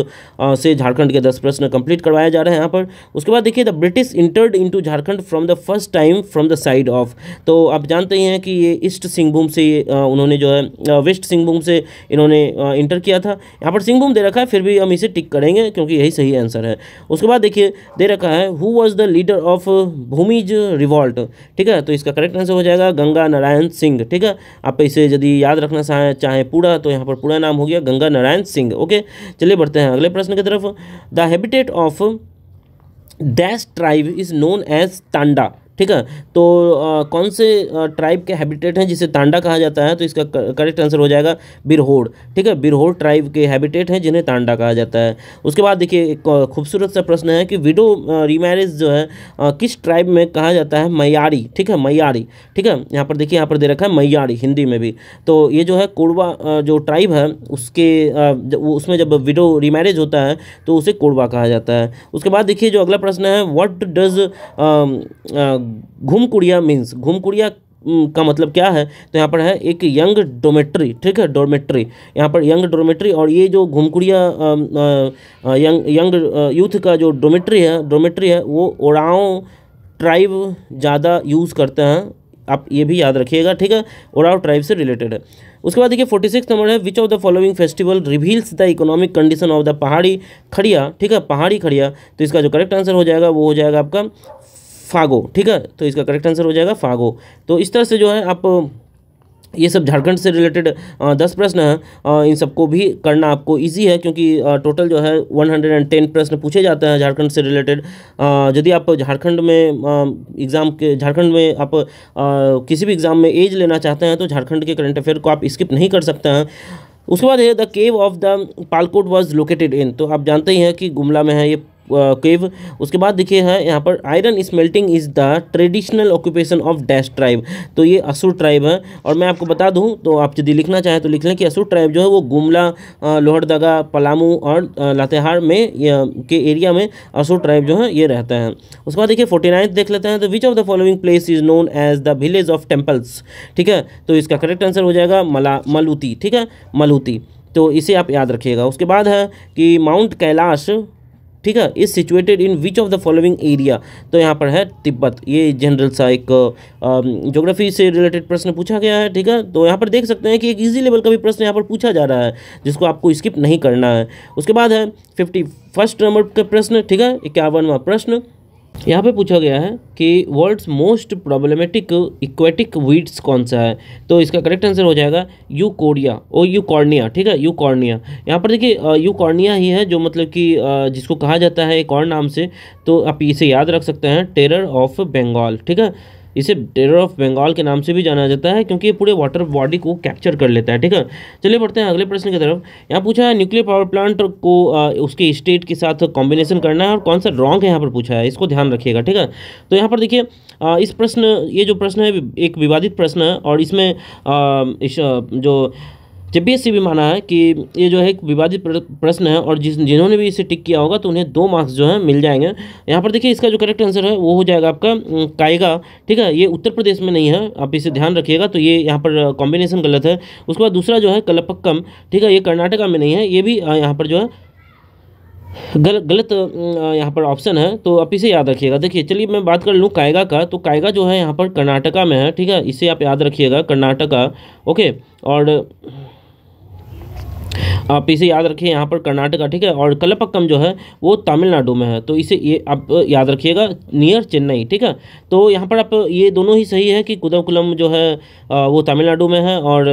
से झारखंड के 10 प्रश्न कंप्लीट करवाए जा रहे हैं यहाँ पर। उसके बाद देखिए the British entered into Jharkhand from the first time from the side of. तो आप जानते ही हैं कि ये ईस्ट सिंहभूम से उन्होंने जो है वेस्ट सिंहभूम से इन्होंने इंटर किया था। यहाँ पर सिंहभूम दे रखा है, फिर भी हम इसे टिक करेंगे क्योंकि यही सही आंसर है। उसके बाद देखिए दे रखा है who was the leader of Bhumij revolt. ठीक है, तो इसका करेक्ट आंसर हो जाएगा गंगा नारायण सिंह। ठीक है, आप इसे यदि याद रखना चाहे पूरा, तो यहाँ पर पूरा नाम हो गया गंगा नारायण सिंह। ओके, चलिए बढ़ते हैं अगले प्रश्न की तरफ। The habitat of dash tribe is known as Tanda. ठीक है। तो कौन से ट्राइब के हैबिटेट हैं जिसे तांडा कहा जाता है, तो इसका करेक्ट आंसर हो जाएगा बिरहोड़, ठीक है। बिरहोड़ ट्राइब के हैबिटेट हैं जिन्हें तांडा कहा जाता है। उसके बाद देखिए एक खूबसूरत सा प्रश्न है कि विडो रीमैरिज जो है किस ट्राइब में कहा जाता है, मैयारी, ठीक है, मैयारी, ठीक है। यहाँ पर देखिए, यहाँ पर दे रखा है मैयारी हिंदी में भी। तो ये जो है कोरवा जो ट्राइब है उसके उसमें जब विडो रीमैरिज होता है तो उसे कोरवा कहा जाता है। उसके बाद देखिए जो अगला प्रश्न है, व्हाट डज घुमकुड़िया मीन्स, घुमकुड़िया का मतलब क्या है, तो यहाँ पर है एक यंग डोमेट्री, ठीक है, डोमेट्री, यहाँ पर यंग डोमेट्री। और ये जो घुमकुड़िया यंग यूथ का जो डोमेट्री है वो ओराओं ट्राइब ज़्यादा यूज़ करते हैं, आप ये भी याद रखिएगा, ठीक है, ओराओं ट्राइब से रिलेटेड है। उसके बाद देखिए 46 नंबर है, which of the following festival reveals the economic condition of the पहाड़ी खड़िया, ठीक है, पहाड़ी खड़िया। तो इसका जो करेक्ट आंसर हो जाएगा वो हो जाएगा आपका फागो, ठीक है। तो इसका करेक्ट आंसर हो जाएगा फागो। तो इस तरह से जो है आप ये सब झारखंड से रिलेटेड 10 प्रश्न हैं, इन सबको भी करना आपको इजी है क्योंकि टोटल जो है 110 प्रश्न पूछे जाते हैं झारखंड से रिलेटेड। यदि आप झारखंड में झारखंड में आप किसी भी एग्ज़ाम में एज लेना चाहते हैं तो झारखंड के करंट अफेयर को आप स्किप नहीं कर सकते हैं। उसके बाद है the cave of the Palkot was located in, तो आप जानते ही हैं कि गुमला में है ये केव। उसके बाद देखिए है यहाँ पर iron smelting is the traditional occupation of dash tribe, तो ये असुर ट्राइब है। और मैं आपको बता दूँ तो आप यदि लिखना चाहें तो लिख लें कि असुर ट्राइब जो है वो गुमला, लोहरदगा, पलामू और लातेहार में के एरिया में असुर ट्राइब जो है ये रहते हैं। उसके बाद देखिए 49 देख लेते हैं, तो which of the following place is known as the village of temples, ठीक है। तो इसका करेक्ट आंसर हो जाएगा मलूती, ठीक है, मलूती। तो इसे आप याद रखिएगा। उसके बाद है कि माउंट कैलाश, ठीक है, is situated in which of the following area, तो यहाँ पर है तिब्बत। ये जनरल सा एक ज्योग्राफी से रिलेटेड प्रश्न पूछा गया है, ठीक है। तो यहाँ पर देख सकते हैं कि एक इजी लेवल का भी प्रश्न यहाँ पर पूछा जा रहा है जिसको आपको स्किप नहीं करना है। उसके बाद है 51 नंबर का प्रश्न, ठीक है, 51वां प्रश्न यहाँ पे पूछा गया है कि world's most problematic aquatic weeds कौन सा है, तो इसका करेक्ट आंसर हो जाएगा यूकॉर्निया, ठीक है, यूकॉर्निया। यहाँ पर देखिए यूकॉर्निया ही है जो मतलब कि जिसको कहा जाता है एक और नाम से, तो आप इसे याद रख सकते हैं, टेरर ऑफ बंगाल, ठीक है। इसे टेरर ऑफ बंगाल के नाम से भी जाना जाता है क्योंकि ये पूरे वाटर बॉडी को कैप्चर कर लेता है, ठीक है। चलिए बढ़ते हैं अगले प्रश्न की तरफ। यहाँ पूछा है न्यूक्लियर पावर प्लांट को उसके स्टेट के साथ कॉम्बिनेशन करना है और कौन सा रॉन्ग है यहाँ पर पूछा है, इसको ध्यान रखिएगा, ठीक है। तो यहाँ पर देखिए ये जो प्रश्न है एक विवादित प्रश्न है और इसमें जो जेपीएससी भी माना है कि ये जो है एक विवादित प्रश्न है और जिन्होंने भी इसे टिक किया होगा तो उन्हें 2 मार्क्स जो है मिल जाएंगे। यहाँ पर देखिए इसका जो करेक्ट आंसर है वो हो जाएगा आपका कायगा, ठीक है। ये उत्तर प्रदेश में नहीं है, आप इसे ध्यान रखिएगा, तो ये यहाँ पर कॉम्बिनेशन गलत है। उसके बाद दूसरा जो है कलपक्कम, ठीक है, ये कर्नाटका में नहीं है, ये भी यहाँ पर जो है गलत यहाँ पर ऑप्शन है, तो आप इसे याद रखिएगा। देखिए चलिए मैं बात कर लूँ कायगा का, तो कायगा जो है यहाँ पर कर्नाटका में है, ठीक है, इसे आप याद रखिएगा, कर्नाटका, ओके। और आप इसे याद रखिए यहाँ पर कर्नाटका, ठीक है। और कलपक्कम जो है वो तमिलनाडु में है, तो इसे ये आप याद रखिएगा, नियर चेन्नई, ठीक है। तो यहाँ पर आप ये दोनों ही सही है कि कुदमकुलम जो है वो तमिलनाडु में है और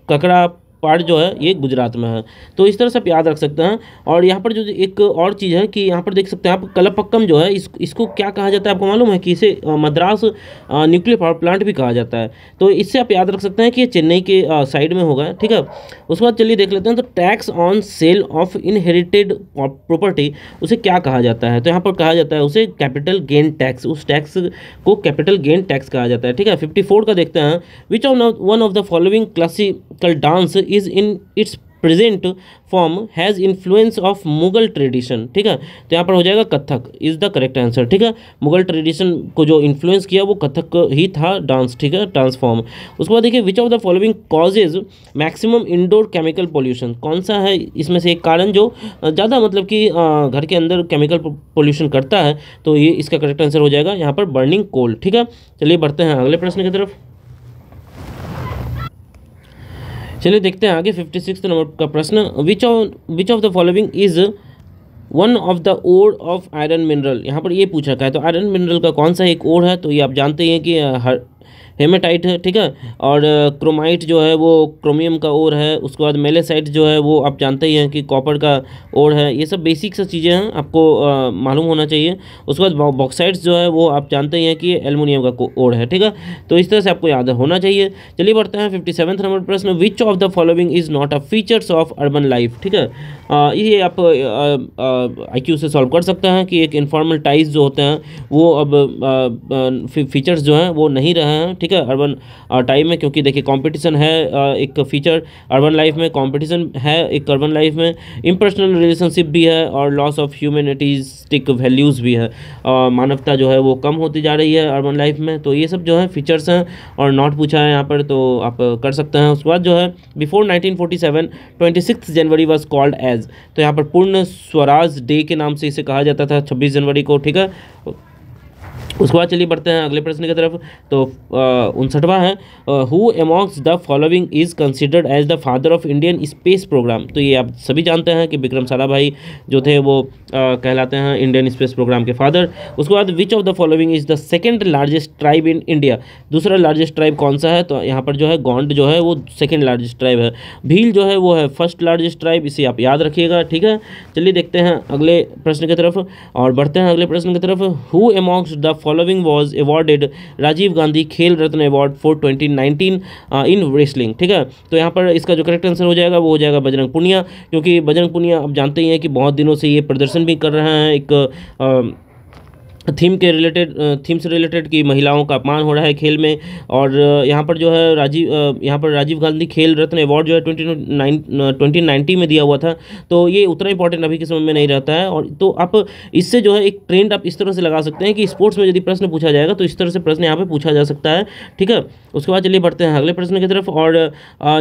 ककड़ा पार्ट जो है ये गुजरात में है, तो इस तरह से आप याद रख सकते हैं। और यहाँ पर जो एक और चीज़ है कि यहाँ पर देख सकते हैं आप कलपक्कम जो है इसको क्या कहा जाता है, आपको मालूम है कि इसे मद्रास न्यूक्लियर पावर प्लांट भी कहा जाता है, तो इससे आप याद रख सकते हैं कि ये चेन्नई के साइड में होगा, ठीक है। उसके बाद चलिए देख लेते हैं, तो tax on sale of inherited property उसे क्या कहा जाता है, तो यहाँ पर कहा जाता है उसे कैपिटल गेन टैक्स, उस टैक्स को कैपिटल गेन टैक्स कहा जाता है, ठीक है। 54 का देखते हैं, विच one of the following classical dance is in its present form has influence of Mughal tradition, ठीक है। तो यहाँ पर हो जाएगा Kathak is the correct answer, ठीक है। मुगल ट्रेडिशन को जो इन्फ्लुएंस किया वो कथक ही था डांस, ठीक है, ट्रांसफॉर्म। उसके बाद देखिए विच of the following causes maximum indoor chemical pollution, कौन सा है इसमें से एक कारण जो ज़्यादा मतलब कि घर के अंदर केमिकल पोल्यूशन करता है, तो ये इसका करेक्ट आंसर हो जाएगा यहाँ पर बर्निंग कोल, ठीक है। चलिए बढ़ते हैं अगले प्रश्न की तरफ। चलिए देखते हैं आगे 56 नंबर का प्रश्न, which of the following is one of the ore of iron mineral, यहाँ पर ये पूछा रखा है, तो आयरन मिनरल का कौन सा एक ओर है, तो ये आप जानते हैं कि हेमेटाइट है, ठीक है। और क्रोमाइट जो है वो क्रोमियम का ओर है। उसके बाद मेलेसाइट जो है वो आप जानते ही हैं कि कॉपर का ओर है। ये सब बेसिक सा चीज़ें हैं, आपको मालूम होना चाहिए। उसके बाद बॉक्साइट्स जो है वो आप जानते ही हैं कि एल्युमिनियम का ओर है, ठीक है। तो इस तरह से आपको याद होना चाहिए। चलिए बढ़ते हैं 57वें नंबर प्रश्न, which of the following is not a features of urban life, ठीक है। ये आप IQ से सॉल्व कर सकते हैं कि एक इनफॉर्मल टाइज जो होते हैं वो अब फीचर्स जो हैं वो नहीं रहे हैं, ठीक है, अर्बन टाइम में। क्योंकि देखिए कंपटीशन है एक फीचर अर्बन लाइफ में, कंपटीशन है एक अर्बन लाइफ में, इम्पर्सनल रिलेशनशिप भी है और लॉस ऑफ ह्यूमैनिटीस्टिक वैल्यूज़ भी है। मानवता जो है वो कम होती जा रही है अर्बन लाइफ में। तो ये सब जो है फीचर्स हैं और नॉट पूछा है यहाँ पर, तो आप कर सकते हैं। उसके बाद जो है before 1947 26 January was called as, तो यहाँ पर पूर्ण स्वराज डे के नाम से इसे कहा जाता था 26 जनवरी को, ठीक है। उसके बाद चलिए बढ़ते हैं अगले प्रश्न की तरफ। तो 59वां है, who amongst the following is considered as the father of Indian space programme. तो ये आप सभी जानते हैं कि विक्रम साराभाई जो थे वो कहलाते हैं इंडियन स्पेस प्रोग्राम के फादर। उसके बाद विच of the following is the second largest tribe in India, दूसरा लार्जेस्ट ट्राइब कौन सा है। तो यहाँ पर जो है गोंड जो है वो सेकेंड लार्जेस्ट ट्राइब है, भील जो है वो है फर्स्ट लार्जेस्ट ट्राइब, इसे आप याद रखिएगा, ठीक है। चलिए देखते हैं अगले प्रश्न की तरफ और बढ़ते हैं अगले प्रश्न की तरफ। Who amongst the following was awarded Rajiv Gandhi Khel Ratna award for 2019 in wrestling, ठीक है। तो यहाँ पर इसका जो करेक्ट आंसर हो जाएगा वो हो जाएगा बजरंग पुनिया, क्योंकि बजरंग पुनिया आप जानते ही हैं कि बहुत दिनों से ये प्रदर्शन भी कर रहे हैं एक थीम से रिलेटेड कि महिलाओं का अपमान हो रहा है खेल में। और यहाँ पर जो है राजीव गांधी खेल रत्न अवार्ड जो है 2019 में दिया हुआ था। तो ये उतना इंपॉर्टेंट अभी के समय में नहीं रहता है। और तो आप इससे जो है एक ट्रेंड आप इस तरह से लगा सकते हैं कि स्पोर्ट्स में यदि प्रश्न पूछा जाएगा तो इस तरह से प्रश्न यहाँ पर पूछा जा सकता है, ठीक है। उसके बाद चलिए बढ़ते हैं अगले प्रश्न की तरफ। और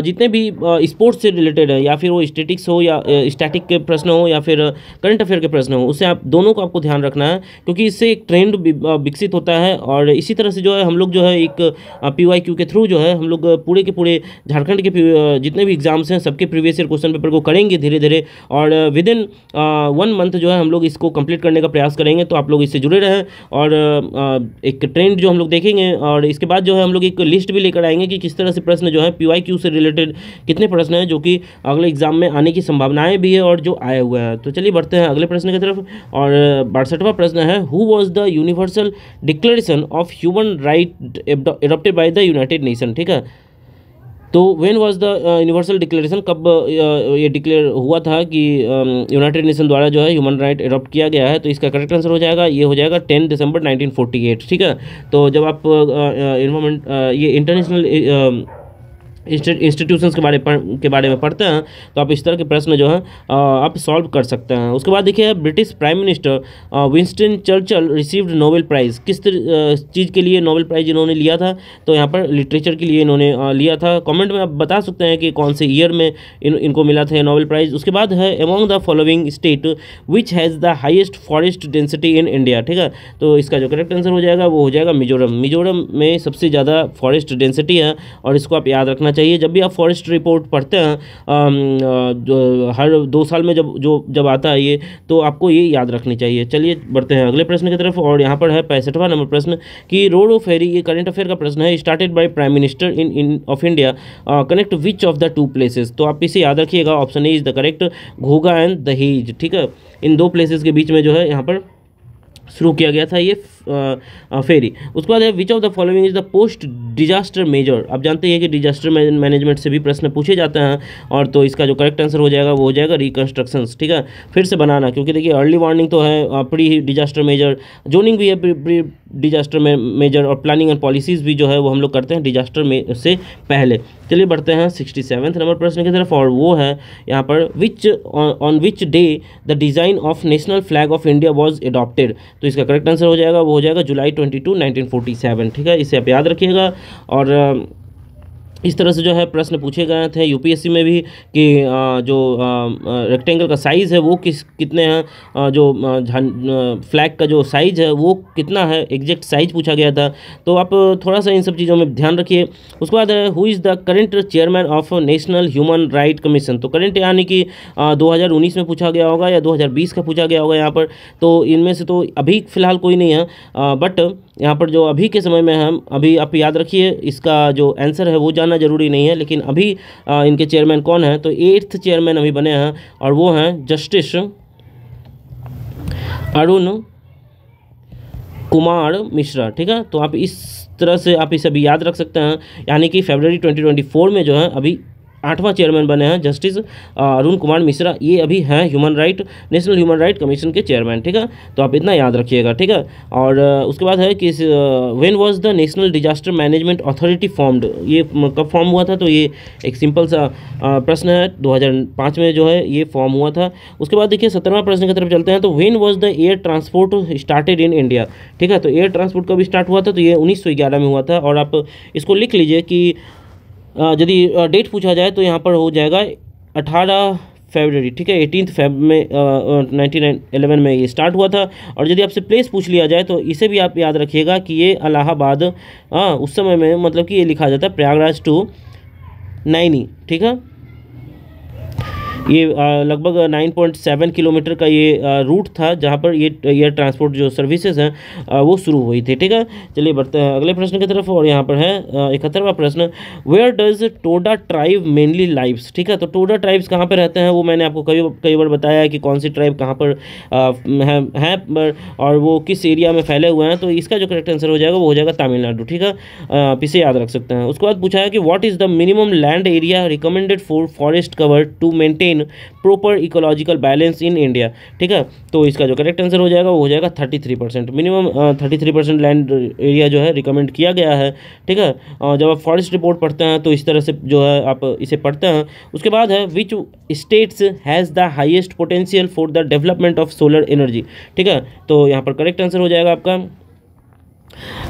जितने भी स्पोर्ट्स से रिलेटेड है, या फिर वो स्टैटिक्स हो या स्टैटिक के प्रश्न हो या फिर करंट अफेयर के प्रश्न हो, उससे आप दोनों को आपको ध्यान रखना है, क्योंकि इससे एक ट्रेंड विकसित होता है। और इसी तरह से जो है हम लोग जो है एक PYQ के थ्रू जो है हम लोग पूरे के पूरे झारखंड के जितने भी एग्जाम्स हैं सबके प्रीवियस ईयर क्वेश्चन पेपर को करेंगे धीरे धीरे, और विद इन 1 मंथ जो है हम लोग इसको कंप्लीट करने का प्रयास करेंगे। तो आप लोग इससे जुड़े रहें और एक ट्रेंड जो हम लोग देखेंगे। और इसके बाद जो है हम लोग एक लिस्ट भी लेकर आएंगे कि किस तरह से प्रश्न जो है PYQ से रिलेटेड कितने प्रश्न हैं जो कि अगले एग्जाम में आने की संभावनाएं भी है और जो आए हुए हैं। तो चलिए बढ़ते हैं अगले प्रश्न की तरफ। और 62वां प्रश्न है, who was the universal declaration of human right adopted by the United nation, ठीक है। तो when was the universal declaration, कब ये डिक्लेयर हुआ था कि यूनाइटेड नेशन द्वारा जो है ह्यूमन राइट एडॉप्ट किया गया है। तो इसका करेक्ट आंसर हो जाएगा, ये हो जाएगा 10 दिसंबर 1948, ठीक है। तो जब आप ये इंटरनेशनल इंस्टीट्यूशंस के बारे में पढ़ते हैं तो आप इस तरह के प्रश्न जो हैं आप सॉल्व कर सकते हैं। उसके बाद देखिए British prime minister Winston Churchill received Nobel prize, किस चीज़ के लिए नोबेल प्राइज़ इन्होंने लिया था। तो यहाँ पर लिटरेचर के लिए इन्होंने लिया था। कमेंट में आप बता सकते हैं कि कौन से ईयर में इनको मिला था नोबेल प्राइज़। उसके बाद है among the following state which has the highest forest density in India, ठीक है। तो इसका जो करेक्ट आंसर हो जाएगा वो हो जाएगा मिजोरम। मिजोरम में सबसे ज़्यादा फॉरेस्ट डेंसिटी है और इसको आप याद रखना चाहिए। जब भी आप फॉरेस्ट रिपोर्ट पढ़ते हैं जो हर 2 साल में जब आता है ये, तो आपको ये याद रखनी चाहिए। चलिए बढ़ते हैं अगले प्रश्न की तरफ। और यहाँ पर है 65वां नंबर प्रश्न कि रोड ऑफ फेरी, ये करंट अफेयर का प्रश्न है, started by prime minister in of India connect which of the 2 places. तो आप इसे याद रखिएगा, option A is the correct, Ghogha and दहेज, ठीक है। इन 2 प्लेसेस के बीच में जो है यहाँ पर शुरू किया गया था ये फेरी। उसके बाद है which of the following is the post disaster measure. आप जानते हैं कि डिजास्टर मैनेजमेंट से भी प्रश्न पूछे जाते हैं। और तो इसका जो करेक्ट आंसर हो जाएगा वो हो जाएगा रिकंस्ट्रक्शंस, ठीक है, फिर से बनाना। क्योंकि देखिए अर्ली वार्निंग तो है, प्री डिजास्टर मेजर, जोनिंग भी है प्री डिजास्टर मेजर, और प्लानिंग एंड पॉलिसीज़ भी जो है वो हम लोग करते हैं डिजास्टर में से पहले। चलिए बढ़ते हैं 67वें नंबर प्रश्न की तरफ। और वो है यहाँ पर on which day the design of national flag of India was adopted. तो इसका करेक्ट आंसर हो जाएगा वो हो जाएगा जुलाई 22, 1947, ठीक है। इसे आप याद रखिएगा। और इस तरह से जो है प्रश्न पूछे गए थे यूपीएससी में भी कि जो रेक्टेंगल का साइज़ है वो कितने हैं, जो फ्लैग का जो साइज़ है वो कितना है, एग्जैक्ट साइज़ पूछा गया था। तो आप थोड़ा सा इन सब चीज़ों में ध्यान रखिए। उसके बाद है who is the current chairman of national human right commission. तो करंट यानी कि 2019 में पूछा गया होगा या 2020 का पूछा गया होगा यहाँ पर। तो इनमें से तो अभी फ़िलहाल कोई नहीं है, बट यहाँ पर जो अभी के समय में हम अभी आप याद रखिए, इसका जो आंसर है वो जानना ज़रूरी नहीं है, लेकिन अभी इनके चेयरमैन कौन है, तो 8th चेयरमैन अभी बने हैं और वो हैं जस्टिस अरुण कुमार मिश्रा। ठीक है, तो आप इस तरह से आप इसे अभी याद रख सकते हैं, यानी कि फरवरी 2024 में जो है अभी 8वां चेयरमैन बने हैं जस्टिस अरुण कुमार मिश्रा। ये अभी हैं नेशनल ह्यूमन राइट कमीशन के चेयरमैन। ठीक है, तो आप इतना याद रखिएगा। ठीक है, और उसके बाद है कि when was the national disaster management authority formed. ये कब फॉर्म हुआ था, तो ये एक सिंपल सा प्रश्न है, 2005 में जो है ये फॉर्म हुआ था। उसके बाद देखिए 17वां प्रश्न की तरफ चलते हैं। तो when was the air transport started in India. ठीक है, तो एयर ट्रांसपोर्ट कब स्टार्ट हुआ था, तो ये 1911 में हुआ था। और आप इसको लिख लीजिए कि यदि डेट पूछा जाए तो यहाँ पर हो जाएगा 18 फरवरी। ठीक है, 18 फेब में 1911 में ये स्टार्ट हुआ था। और यदि आपसे प्लेस पूछ लिया जाए तो इसे भी आप याद रखिएगा कि ये इलाहाबाद उस समय में, मतलब कि ये लिखा जाता है प्रयागराज टू नैनी। ठीक है, ये लगभग 9.7 किलोमीटर का ये रूट था जहाँ पर ये एयर ट्रांसपोर्ट जो सर्विसेज हैं वो शुरू हुई थी। ठीक है, चलिए बढ़ते हैं अगले प्रश्न की तरफ। और यहाँ पर है 71वां प्रश्न, where does Toda tribe mainly lives. ठीक है, तो टोडा ट्राइब्स कहाँ पर रहते हैं वो मैंने आपको कई बार बताया है कि कौन सी ट्राइब कहाँ पर हैं और वो किस एरिया में फैले हुए हैं। तो इसका जो करेक्ट आंसर हो जाएगा वो हो जाएगा तमिलनाडु। ठीक है, आप इसे याद रख सकते हैं। उसके बाद पूछा है कि what is the minimum land area recommended for forest cover to maintain proper ecological balance in India. ठीक है, तो इसका जो करेक्ट आंसर हो जाएगा वो हो जाएगा 33%। मिनिमम 33% लैंड एरिया जो है रिकमेंड किया गया है। ठीक है, जब आप फॉरेस्ट रिपोर्ट पढ़ते हैं तो इस तरह से जो है आप इसे पढ़ते हैं। उसके बाद है which states has the highest potential for the development of solar energy. ठीक है, तो यहाँ पर करेक्ट आंसर हो जाएगा आपका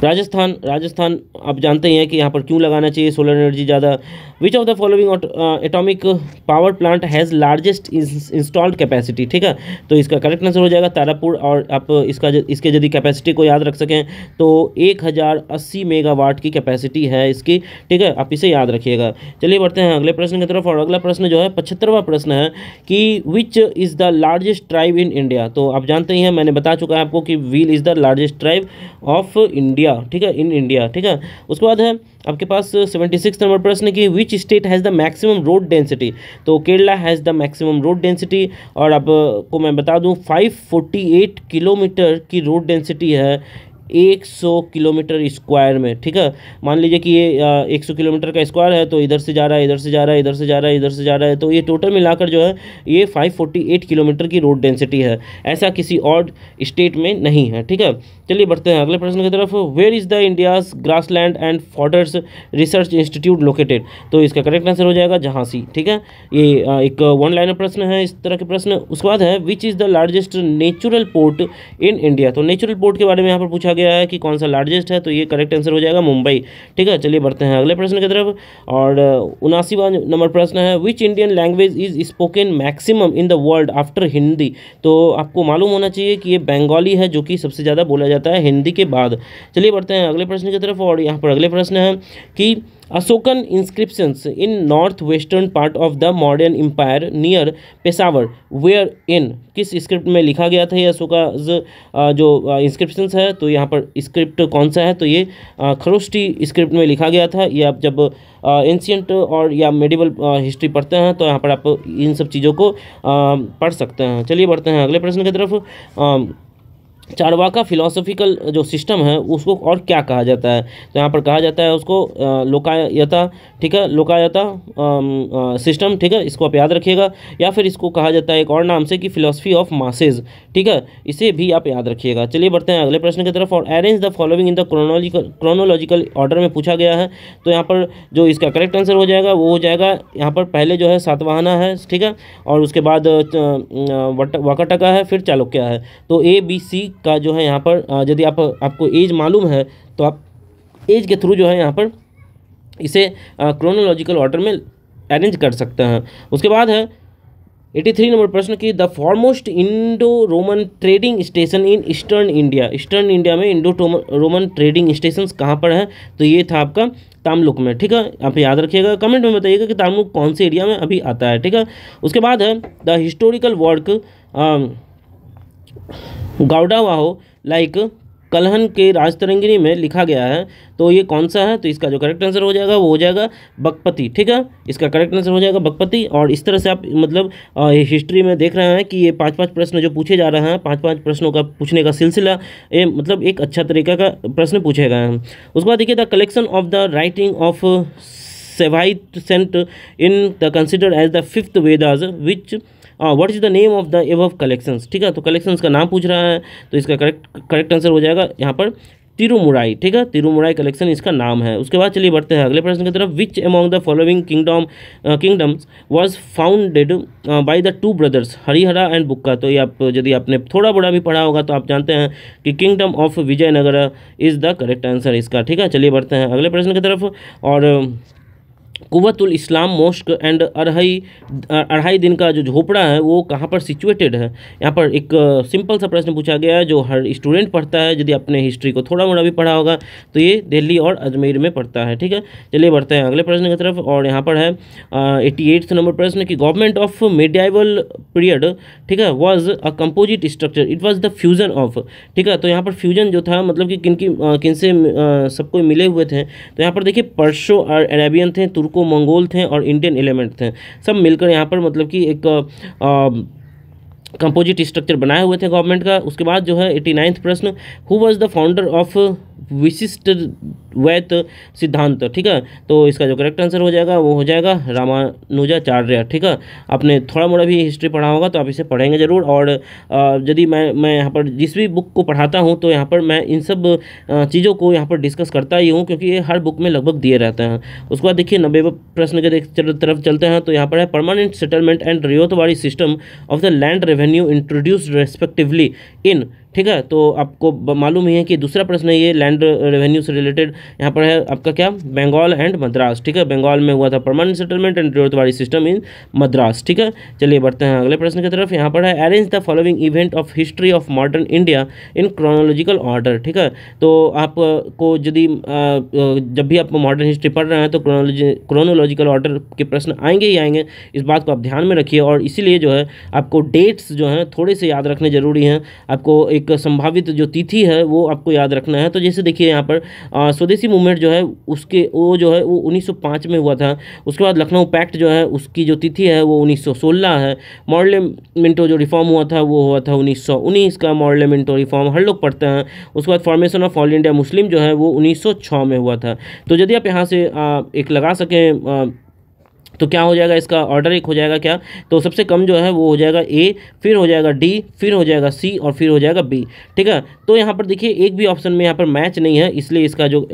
राजस्थान। आप जानते ही हैं कि यहाँ पर क्यों लगाना चाहिए सोलर एनर्जी ज़्यादा। विच of the following atomic power plant has largest installed capacity. ठीक है, तो इसका करेक्ट आंसर हो जाएगा तारापुर। और आप इसके यदि कैपेसिटी को याद रख सकें तो 1080 मेगावाट की कैपेसिटी है इसकी। ठीक है, आप इसे याद रखिएगा। चलिए बढ़ते हैं अगले प्रश्न की तरफ। और अगला प्रश्न जो है 75वां प्रश्न है कि which is the largest tribe in India. तो आप जानते ही हैं, मैंने बता चुका है आपको कि wheel is the largest tribe of India. ठीक है, इन इंडिया। ठीक है, उसके बाद है आपके पास 76 नंबर प्रश्न की which state has the maximum road density. तो Kerala has the maximum road density. और आपको मैं बता दूं 548 किलोमीटर की रोड डेंसिटी है 100 किलोमीटर स्क्वायर में। ठीक है, मान लीजिए कि ये 100 किलोमीटर का स्क्वायर है, तो इधर से जा रहा है, इधर से जा रहा है, इधर से जा रहा है, इधर से जा रहा है, तो ये टोटल मिलाकर जो है ये 548 किलोमीटर की रोड डेंसिटी है। ऐसा किसी और स्टेट में नहीं है। ठीक है, चलिए बढ़ते हैं अगले प्रश्न की तरफ। Where is the India's grassland and fodders research institute located. तो इसका करेक्ट आंसर हो जाएगा झांसी। ठीक है, ये एक वन लाइनर प्रश्न है इस तरह के प्रश्न। उसके बाद है which is the largest natural port in India. तो नेचुरल पोर्ट के बारे में यहाँ पर पूछा गया है कि कौन सा लार्जेस्ट है, तो ये करेक्ट आंसर हो जाएगा मुंबई। ठीक है, चलिए बढ़ते हैं अगले प्रश्न की तरफ। और 79वां नंबर प्रश्न है which Indian language is spoken maximum in the world after Hindi. तो आपको मालूम होना चाहिए कि ये बंगाली है जो कि सबसे ज़्यादा बोला जाता है हिंदी के बाद। चलिए बढ़ते हैं अगले प्रश्न की तरफ। और यहाँ पर अगले प्रश्न है कि Ashokan inscriptions in north western part of the modern empire near Peshawar were in. किस स्क्रिप्ट में लिखा गया था ये अशोका जो इंस्क्रिप्शंस है, तो यहाँ पर स्क्रिप्ट कौन सा है, तो ये खरोष्टी स्क्रिप्ट में लिखा गया था। ये आप जब एंशियंट और या मेडिवल हिस्ट्री पढ़ते हैं तो यहाँ पर आप इन सब चीज़ों को पढ़ सकते हैं। चलिए बढ़ते हैं अगले प्रश्न की तरफ। चारवाका फिलोसॉफिकल जो सिस्टम है उसको और क्या कहा जाता है, तो यहाँ पर कहा जाता है उसको लोकायता। ठीक है, लोकायता सिस्टम। ठीक है, इसको आप याद रखिएगा। या फिर इसको कहा जाता है एक और नाम से कि फिलोसफी ऑफ मासेज। ठीक है, इसे भी आप याद रखिएगा। चलिए बढ़ते हैं अगले प्रश्न की तरफ। और arrange the following in the chronological order में पूछा गया है। तो यहाँ पर जो इसका करेक्ट आंसर हो जाएगा वो हो जाएगा यहाँ पर पहले जो है सातवाहना है। ठीक है, और उसके बाद वाकाटका है, फिर चालुक्य है। तो ABC का जो है यहाँ पर यदि आपको एज मालूम है तो आप एज के थ्रू जो है यहाँ पर इसे क्रोनोलॉजिकल ऑर्डर में अरेंज कर सकते हैं। उसके बाद है 83 नंबर प्रश्न की the foremost Indo Roman trading station in eastern India. Eastern India में इंडो रोमन ट्रेडिंग स्टेशन कहाँ पर है? तो ये था आपका तामलुक में। ठीक है, आप याद रखिएगा, कमेंट में बताइएगा कि तामलुक कौन से एरिया में अभी आता है। ठीक है, उसके बाद है the historical work Gaudavaho like Kalhana के राजतरंगिणी में लिखा गया है, तो ये कौन सा है? तो इसका जो करेक्ट आंसर हो जाएगा वो हो जाएगा बगपति। ठीक है, इसका करेक्ट आंसर हो जाएगा बगपति। और इस तरह से आप मतलब हिस्ट्री में देख रहे हैं कि ये 5-5 प्रश्न जो पूछे जा रहे हैं, 5-5 प्रश्नों का पूछने का सिलसिला, ये मतलब एक अच्छा तरीका का प्रश्न पूछे गए हैं। उसके बाद देखिए the collection of the writing of सेवाइसेंट in the consider as the fifth Vedas which what is the name of the above collections. ठीक है, तो कलेक्शंस का नाम पूछ रहा है, तो इसका करेक्ट आंसर हो जाएगा यहाँ पर तिरुमुराई। ठीक है, तिरुमुराई कलेक्शन इसका नाम है। उसके बाद चलिए बढ़ते हैं अगले प्रश्न की तरफ। Which among the following kingdoms was founded by the two brothers Harihara and Bukka. तो ये आप यदि आपने थोड़ा बड़ा भी पढ़ा होगा तो आप जानते हैं कि kingdom of Vijayanagar is the correct answer इसका। ठीक है, चलिए बढ़ते हैं अगले प्रश्न की तरफ। और कुव्वतुल इस्लाम मॉस्क एंड अढ़ाई दिन का जो झोपड़ा है वो कहाँ पर सिचुएटेड है? यहाँ पर एक सिंपल सा प्रश्न पूछा गया है जो हर स्टूडेंट पढ़ता है, यदि आपने हिस्ट्री को थोड़ा मोड़ा भी पढ़ा होगा तो ये दिल्ली और अजमेर में पड़ता है। ठीक है, चलिए बढ़ते हैं अगले प्रश्न की तरफ। और यहाँ पर है 88 नंबर प्रश्न की गवर्नमेंट ऑफ मेडिएवल पीरियड, ठीक है, was a composite structure, it was the fusion of. ठीक है, तो यहाँ पर फ्यूजन जो था मतलब कि किनसे सबको मिले हुए थे, तो यहाँ पर देखिए पर्शो और अरेबियन थे, तुर्को मंगोल थे और इंडियन एलिमेंट थे, सब मिलकर यहाँ पर मतलब कि एक कंपोजिट स्ट्रक्चर बनाए हुए थे गवर्नमेंट का। उसके बाद जो है 89वां प्रश्न, who was the founder of विशिष्ट द्वैत सिद्धांत। ठीक है, तो इसका जो करेक्ट आंसर हो जाएगा वो हो जाएगा रामानुजाचार्य। ठीक है, आपने थोड़ा मोड़ा भी हिस्ट्री पढ़ा होगा तो आप इसे पढ़ेंगे ज़रूर। और यदि मैं यहाँ पर जिस भी बुक को पढ़ाता हूँ तो यहाँ पर मैं इन सब चीज़ों को यहाँ पर डिस्कस करता ही हूँ, क्योंकि ये हर बुक में लगभग दिए रहते हैं। उसके बाद देखिए 90वें प्रश्न के तरफ चलते हैं, तो यहाँ पर है permanent settlement and ryotwari system of the land revenue introduced respectively इन। ठीक है, तो आपको मालूम ही है कि दूसरा प्रश्न है ये लैंड रेवेन्यू से रिलेटेड। यहाँ पर है आपका क्या, बंगाल एंड मद्रास। ठीक है, बंगाल में हुआ था permanent settlement and ryotwari system in Madras. ठीक है, चलिए बढ़ते हैं अगले प्रश्न की तरफ। यहाँ पर है arrange the following event of history of modern India in chronological order. ठीक है, तो आपको यदि जब भी आप मॉडर्न हिस्ट्री पढ़ रहे हैं तो क्रोनोलॉजिकल ऑर्डर के प्रश्न आएंगे ही आएंगे, इस बात को आप ध्यान में रखिए। और इसीलिए जो है आपको डेट्स जो हैं थोड़े से याद रखने जरूरी हैं। आपको एक संभावित जो तिथि है वो आपको याद रखना है। तो जैसे देखिए यहाँ पर स्वदेशी मूवमेंट जो है उसके वो जो है वो 1905 में हुआ था। उसके बाद लखनऊ पैक्ट जो है उसकी जो तिथि है वो 1916 है। मॉडलेमेंटो जो रिफॉर्म हुआ था वो हुआ था 1919 का मॉडलेमेंटो रिफॉर्म, हर लोग पढ़ते हैं। उसके बाद formation of all India Muslim जो है वो 1906 में हुआ था। तो यदि आप यहाँ से एक लगा सकें तो क्या हो जाएगा, इसका ऑर्डर एक हो जाएगा क्या, तो सबसे कम जो है वो हो जाएगा ए, फिर हो जाएगा डी, फिर हो जाएगा सी और फिर हो जाएगा बी। ठीक है, तो यहाँ पर देखिए एक भी ऑप्शन में यहाँ पर मैच नहीं है, इसलिए इसका जो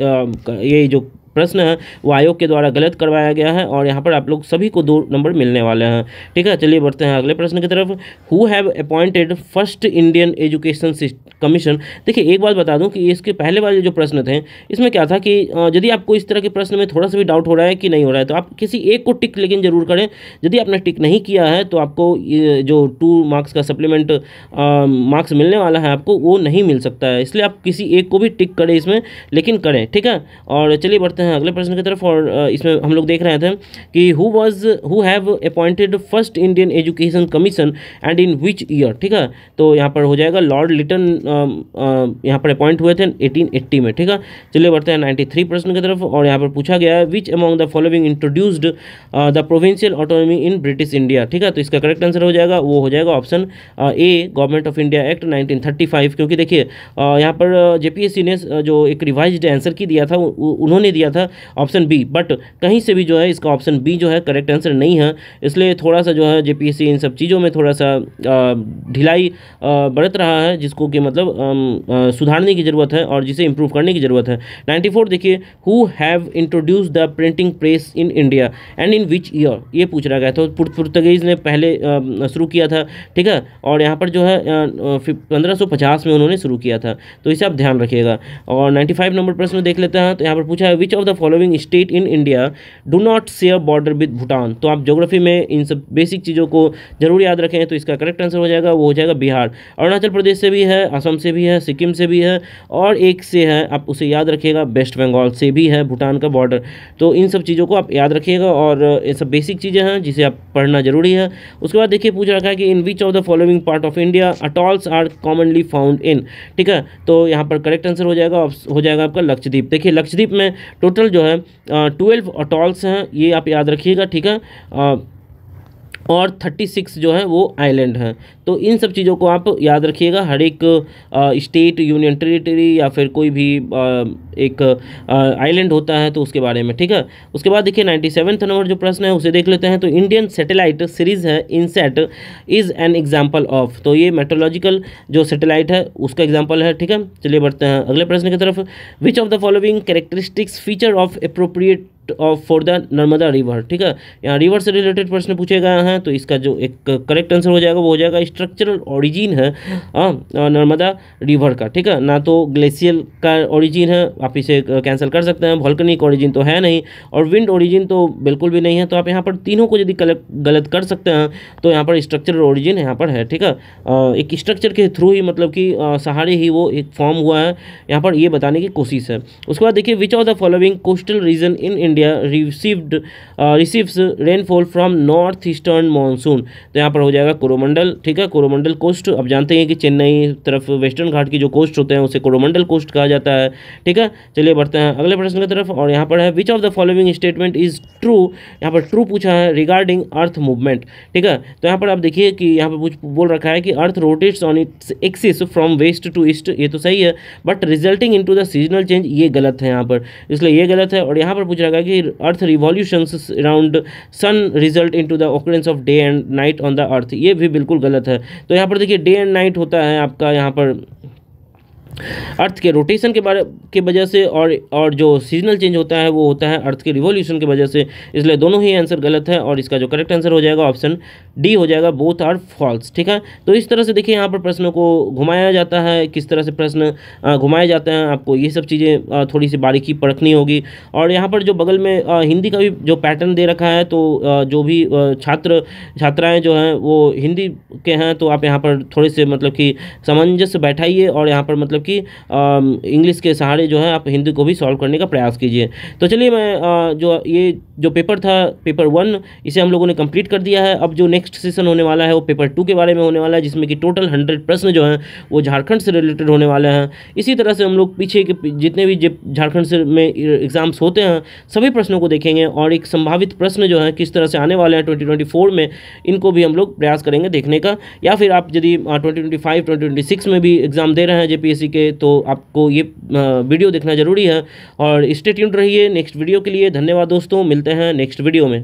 ये जो प्रश्न है वो आयोग के द्वारा गलत करवाया गया है और यहाँ पर आप लोग सभी को 2 नंबर मिलने वाले हैं। ठीक है, चलिए बढ़ते हैं अगले प्रश्न की तरफ। Who have appointed first Indian education commission. देखिए एक बात बता दूं कि इसके पहले वाले जो प्रश्न थे इसमें क्या था कि यदि आपको इस तरह के प्रश्न में थोड़ा सा भी डाउट हो रहा है कि नहीं हो रहा है तो आप किसी एक को टिक लेकिन जरूर करें। यदि आपने टिक नहीं किया है तो आपको जो 2 मार्क्स का सप्लीमेंट मार्क्स मिलने वाला है आपको वो नहीं मिल सकता है, इसलिए आप किसी एक को भी टिक करें इसमें, लेकिन करें। ठीक है, और चलिए बढ़ते हैं अगले प्रश्न की तरफ। और इसमें हम लोग देख रहे थे कि who have appointed first Indian education commission and in which year. ठीक है, तो यहाँ पर हो जाएगा लॉर्ड लिटन यहाँ पर अपॉइंट हुए थे 1880 में। ठीक है, चलिए बढ़ते हैं 93 प्रश्न की तरफ। और यहाँ पर पूछा गया है विच among the following introduced the provincial autonomy in British India. ठीक है, तो इसका करेक्ट आंसर हो जाएगा वो हो जाएगा option A, government of India act 1935। क्योंकि देखिए यहाँ पर जेपीएससी ने जो एक रिवाइज्ड आंसर की दिया था उन्होंने दिया था ऑप्शन बी, बट कहीं से भी जो है इसका ऑप्शन बी जो है करेक्ट आंसर नहीं है, इसलिए थोड़ा सा जो है जेपीएससी इन सब चीज़ों में थोड़ा सा ढिलाई बरत रहा है, जिसको कि मतलब सुधारने की ज़रूरत है और जिसे इम्प्रूव करने की ज़रूरत है। 94 देखिए who have introduce the printing press in India and in which year, ये पूछ रहा गया था। पुर्तगीज़ ने पहले शुरू किया था। ठीक है, और यहाँ पर जो है 1550 में उन्होंने शुरू किया था, तो इसे आप ध्यान रखिएगा। और 95 नंबर प्रश्न देख लेते हैं, तो यहाँ पर पूछा है which of the following state in India do not share border with Bhutan. तो आप ज्योग्राफी में इन सब बेसिक चीज़ों को जरूर याद रखें। तो इसका करेक्ट आंसर हो जाएगा, वो हो जाएगा बिहार। अरुणाचल प्रदेश से भी है, असम से भी है, सिक्किम से भी है, और एक से है, आप उसे याद रखिएगा, वेस्ट बंगाल से भी है भूटान का बॉर्डर। तो इन सब चीज़ों को आप याद रखिएगा, और ये सब बेसिक चीज़ें हैं जिसे आप पढ़ना जरूरी है। उसके बाद देखिए पूछ रखा है कि in which of the following part of India atolls are commonly found in. ठीक है, तो यहाँ पर करेक्ट आंसर हो जाएगा आपका लक्षद्वीप। देखिए लक्षद्वीप में टोटल जो है 12 अटॉल्स हैं, ये आप याद रखिएगा। ठीक है, और 36 जो है वो आइलैंड हैं। तो इन सब चीज़ों को आप याद रखिएगा, हर एक स्टेट, यूनियन टेरिटरी या फिर कोई भी एक आइलैंड होता है तो उसके बारे में। ठीक है, उसके बाद देखिए 97 नंबर जो प्रश्न है उसे देख लेते हैं। तो इंडियन सैटेलाइट सीरीज है INSAT is an example of. तो ये मेट्रोलॉजिकल जो सैटेलाइट है उसका एग्जाम्पल है। ठीक है, चलिए बढ़ते हैं अगले प्रश्न की तरफ। Which of the following characteristics feature of appropriate of for the Narmada river. ठीक है, यहाँ रिवर से रिलेटेड प्रश्न पूछे गए हैं, तो इसका जो एक करेक्ट आंसर हो जाएगा वो हो जाएगा स्ट्रक्चरल ओरिजिन है नर्मदा रिवर का। ठीक है, ना तो ग्लेशियल का ओरिजिन है, आप इसे कैंसिल कर सकते हैं, वॉल्केनिक ओरिजिन तो है नहीं, और विंड ओरिजिन तो बिल्कुल भी नहीं है। तो आप यहाँ पर तीनों को यदि गलत कर सकते हैं तो यहाँ पर स्ट्रक्चरल ओरिजिन यहाँ पर है। ठीक है, एक स्ट्रक्चर के थ्रू ही, मतलब कि सहारे ही वो एक फॉर्म हुआ है, यहाँ पर ये बताने की कोशिश है। उसके बाद देखिए विच of the following coastal region in India receives rainfall from north eastern monsoon. तो यहाँ पर हो जाएगा कोरोमंडल। ठीक है, कोरोमंडल कोस्ट, अब जानते हैं कि चेन्नई तरफ वेस्टर्न घाट की जो कोस्ट होते हैं उसे कोरोमंडल कोस्ट कहा जाता है। ठीक है, चलिए बढ़ते हैं अगले प्रश्न की तरफ, और यहाँ पर है which of the following statement is true. यहाँ पर ट्रू पूछा है रिगार्डिंग अर्थ मूवमेंट। ठीक है, तो यहाँ पर आप देखिए कि यहाँ पर बोल रखा है कि earth rotates on its axis from west to east, ये तो सही है, but resulting into the seasonal change, ये गलत है यहाँ पर, इसलिए ये गलत है। और यहाँ पर पूछ रखा है कि earth revolutions around sun result into the occurrence of day and night on the earth, ये भी बिल्कुल गलत है। तो यहाँ पर देखिए डे एंड नाइट होता है आपका यहाँ पर अर्थ के रोटेशन के वजह से, और जो सीजनल चेंज होता है वो होता है अर्थ के रिवॉल्यूशन की वजह से, इसलिए दोनों ही आंसर गलत है। और इसका जो करेक्ट आंसर हो जाएगा ऑप्शन डी हो जाएगा, बोथ आर फॉल्स। ठीक है, तो इस तरह से देखिए यहाँ पर प्रश्नों को घुमाया जाता है, किस तरह से प्रश्न घुमाए जाते हैं, आपको ये सब चीज़ें थोड़ी सी बारीकी परखनी होगी। और यहाँ पर जो बगल में हिंदी का भी जो पैटर्न दे रखा है, तो जो भी छात्राएँ जो हैं वो हिंदी के हैं, तो आप यहाँ पर थोड़े से मतलब कि सामंजस्य बैठाइए, और यहाँ पर मतलब कि इंग्लिश के सहारे जो है आप हिंदी को भी सॉल्व करने का प्रयास कीजिए। तो चलिए मैं जो पेपर था, पेपर 1, इसे हम लोगों ने कंप्लीट कर दिया है। अब जो नेक्स्ट सेशन होने वाला है वो पेपर 2 के बारे में होने वाला है, जिसमें कि टोटल 100 प्रश्न जो हैं वो झारखंड से रिलेटेड होने वाले हैं। इसी तरह से हम लोग पीछे के जितने भी झारखंड से में एग्जाम्स होते हैं सभी प्रश्नों को देखेंगे, और एक संभावित प्रश्न जो है किस तरह से आने वाले हैं 2024 में, इनको भी हम लोग प्रयास करेंगे देखने का। या फिर आप यदि 2025 2026 में भी एग्जाम दे रहे हैं जेपीएससी के, तो आपको ये वीडियो देखना जरूरी है। और स्टे ट्यून्ड रहिए नेक्स्ट वीडियो के लिए। धन्यवाद दोस्तों, मिलते हैं नेक्स्ट वीडियो में।